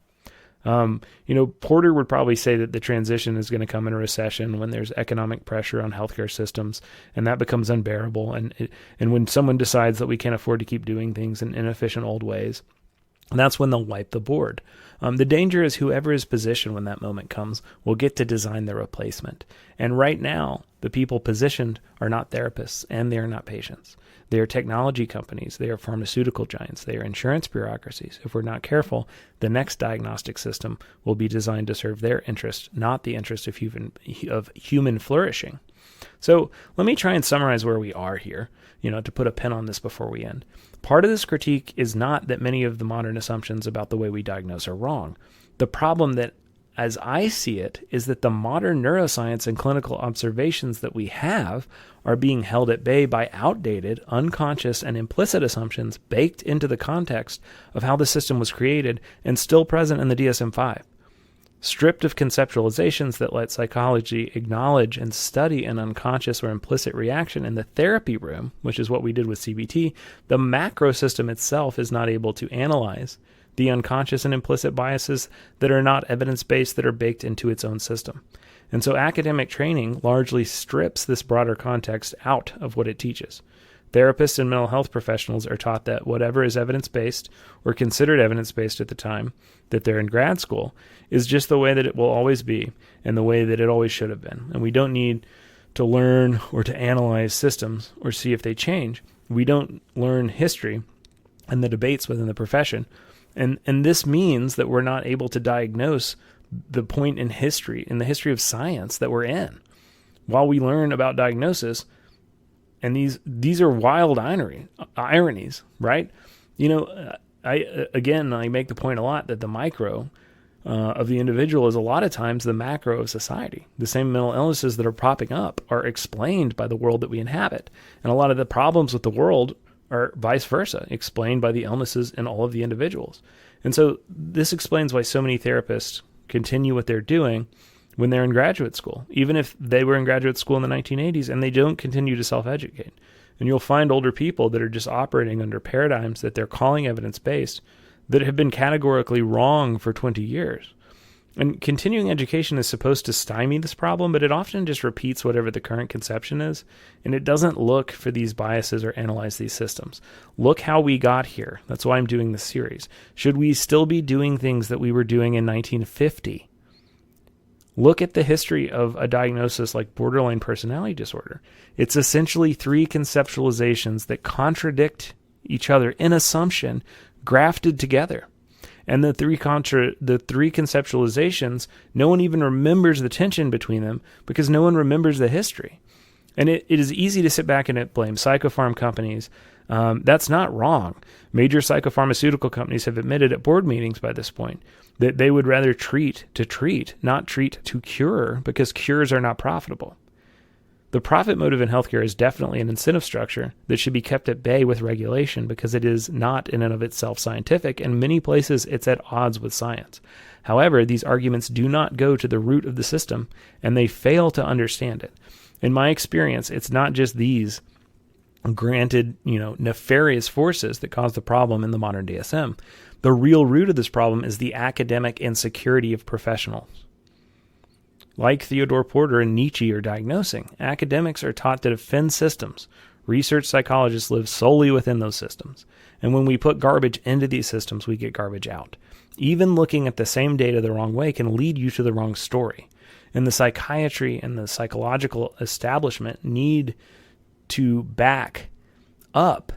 Porter would probably say that the transition is going to come in a recession when there's economic pressure on healthcare systems, and that becomes unbearable. And when someone decides that we can't afford to keep doing things in inefficient old ways, that's when they'll wipe the board. The danger is whoever is positioned when that moment comes will get to design the replacement. And right now, the people positioned are not therapists and they are not patients. They are technology companies. They are pharmaceutical giants. They are insurance bureaucracies. If we're not careful, the next diagnostic system will be designed to serve their interest, not the interest of human flourishing. So let me try and summarize where we are here, to put a pin on this before we end. Part of this critique is not that many of the modern assumptions about the way we diagnose are wrong. The problem that, as I see it, is that the modern neuroscience and clinical observations that we have are being held at bay by outdated, unconscious, and implicit assumptions baked into the context of how the system was created and still present in the DSM-5. Stripped of conceptualizations that let psychology acknowledge and study an unconscious or implicit reaction in the therapy room, which is what we did with CBT, the macro system itself is not able to analyze the unconscious and implicit biases that are not evidence-based that are baked into its own system. And so academic training largely strips this broader context out of what it teaches. Therapists and mental health professionals are taught that whatever is evidence-based or considered evidence-based at the time that they're in grad school is just the way that it will always be and the way that it always should have been. And we don't need to learn or to analyze systems or see if they change. We don't learn history and the debates within the profession. And this means that we're not able to diagnose the point in history, in the history of science that we're in. While we learn about diagnosis, and these are wild ironies, right? I make the point a lot that the micro of the individual is a lot of times the macro of society. The same mental illnesses that are popping up are explained by the world that we inhabit. And a lot of the problems with the world are vice versa, explained by the illnesses in all of the individuals. And so this explains why so many therapists continue what they're doing when they're in graduate school, even if they were in graduate school in the 1980s and they don't continue to self-educate. And you'll find older people that are just operating under paradigms that they're calling evidence-based that have been categorically wrong for 20 years. And continuing education is supposed to stymie this problem, but it often just repeats whatever the current conception is, and it doesn't look for these biases or analyze these systems. Look how we got here. That's why I'm doing this series. Should we still be doing things that we were doing in 1950? Look at the history of a diagnosis like borderline personality disorder. It's essentially three conceptualizations that contradict each other in assumption, grafted together. And the three conceptualizations, no one even remembers the tension between them because no one remembers the history. And it is easy to sit back and blame psychopharm companies. That's not wrong. Major psychopharmaceutical companies have admitted at board meetings by this point that they would rather treat to treat, not treat to cure, because cures are not profitable. The profit motive in healthcare is definitely an incentive structure that should be kept at bay with regulation because it is not in and of itself scientific, and in many places it's at odds with science. However, these arguments do not go to the root of the system, and they fail to understand it. In my experience, it's not just these granted, nefarious forces that cause the problem in the modern DSM. The real root of this problem is the academic insecurity of professionals. Like Theodore Porter and Nietzsche are diagnosing, academics are taught to defend systems. Research psychologists live solely within those systems. And when we put garbage into these systems, we get garbage out. Even looking at the same data the wrong way can lead you to the wrong story. And the psychiatry and the psychological establishment need to back up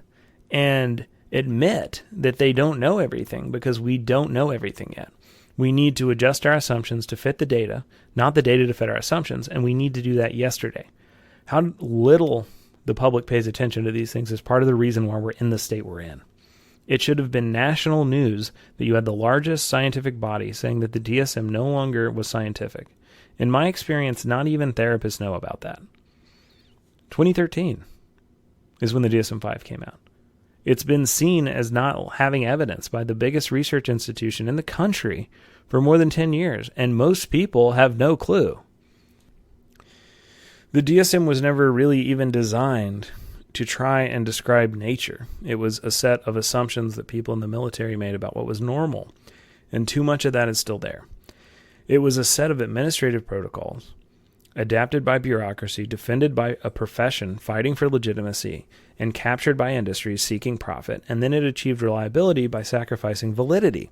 and admit that they don't know everything because we don't know everything yet. We need to adjust our assumptions to fit the data, not the data to fit our assumptions, and we need to do that yesterday. How little the public pays attention to these things is part of the reason why we're in the state we're in. It should have been national news that you had the largest scientific body saying that the DSM no longer was scientific. In my experience, not even therapists know about that. 2013 is when the DSM-5 came out. It's been seen as not having evidence by the biggest research institution in the country for more than 10 years, and most people have no clue. The DSM was never really even designed to try and describe nature. It was a set of assumptions that people in the military made about what was normal, and too much of that is still there. It was a set of administrative protocols, adapted by bureaucracy, defended by a profession fighting for legitimacy, and captured by industries seeking profit, and then it achieved reliability by sacrificing validity.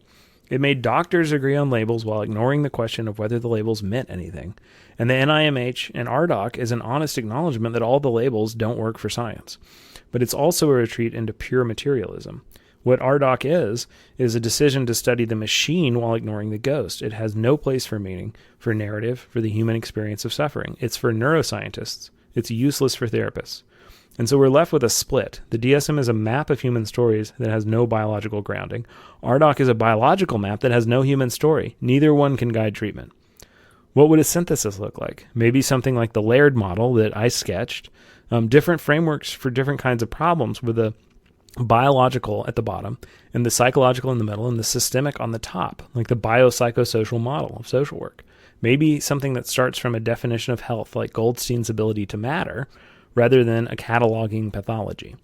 It made doctors agree on labels while ignoring the question of whether the labels meant anything. And the NIMH and RDoC is an honest acknowledgement that all the labels don't work for science. But it's also a retreat into pure materialism. What RDoC is a decision to study the machine while ignoring the ghost. It has no place for meaning, for narrative, for the human experience of suffering. It's for neuroscientists. It's useless for therapists. And so we're left with a split. The DSM is a map of human stories that has no biological grounding. RDoC is a biological map that has no human story. Neither one can guide treatment. What would a synthesis look like? Maybe something like the layered model that I sketched. Different frameworks for different kinds of problems with the biological at the bottom and the psychological in the middle and the systemic on the top, like the biopsychosocial model of social work. Maybe something that starts from a definition of health, like Goldstein's ability to matter, rather than a cataloging pathology.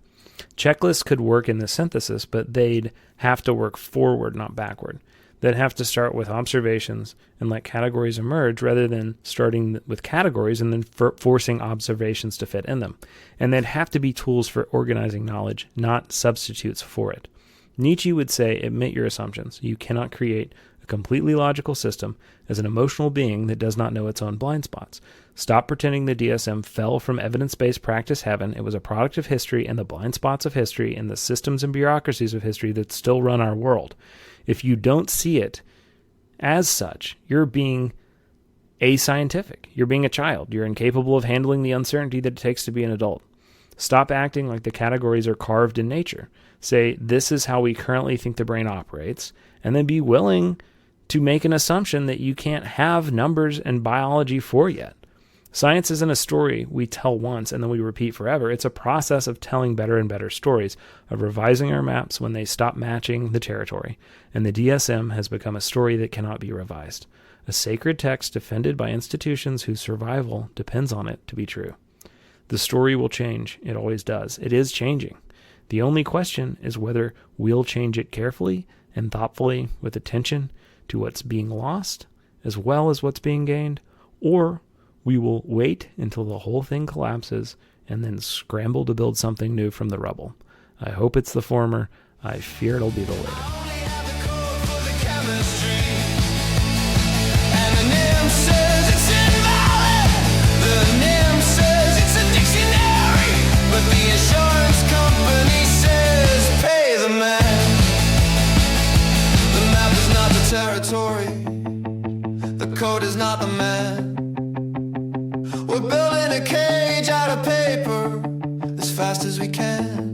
Checklists could work in the synthesis, but they'd have to work forward, not backward. They'd have to start with observations and let categories emerge rather than starting with categories and then forcing observations to fit in them. And they'd have to be tools for organizing knowledge, not substitutes for it. Nietzsche would say, admit your assumptions. You cannot create a completely logical system as an emotional being that does not know its own blind spots. Stop pretending the DSM fell from evidence-based practice heaven. It was a product of history and the blind spots of history and the systems and bureaucracies of history that still run our world. If you don't see it as such, you're being ascientific. You're being a child. You're incapable of handling the uncertainty that it takes to be an adult. Stop acting like the categories are carved in nature. Say, this is how we currently think the brain operates, and then be willing to make an assumption that you can't have numbers and biology for yet. Science isn't a story we tell once and then we repeat forever. It's a process of telling better and better stories, of revising our maps when they stop matching the territory. And the DSM has become a story that cannot be revised. A sacred text defended by institutions whose survival depends on it to be true. The story will change. It always does. It is changing. The only question is whether we'll change it carefully and thoughtfully with attention to what's being lost as well as what's being gained, or we will wait until the whole thing collapses and then scramble to build something new from the rubble. I hope it's the former. I fear it'll be the later. Territory. The code is not the man. We're building a cage out of paper as fast as we can.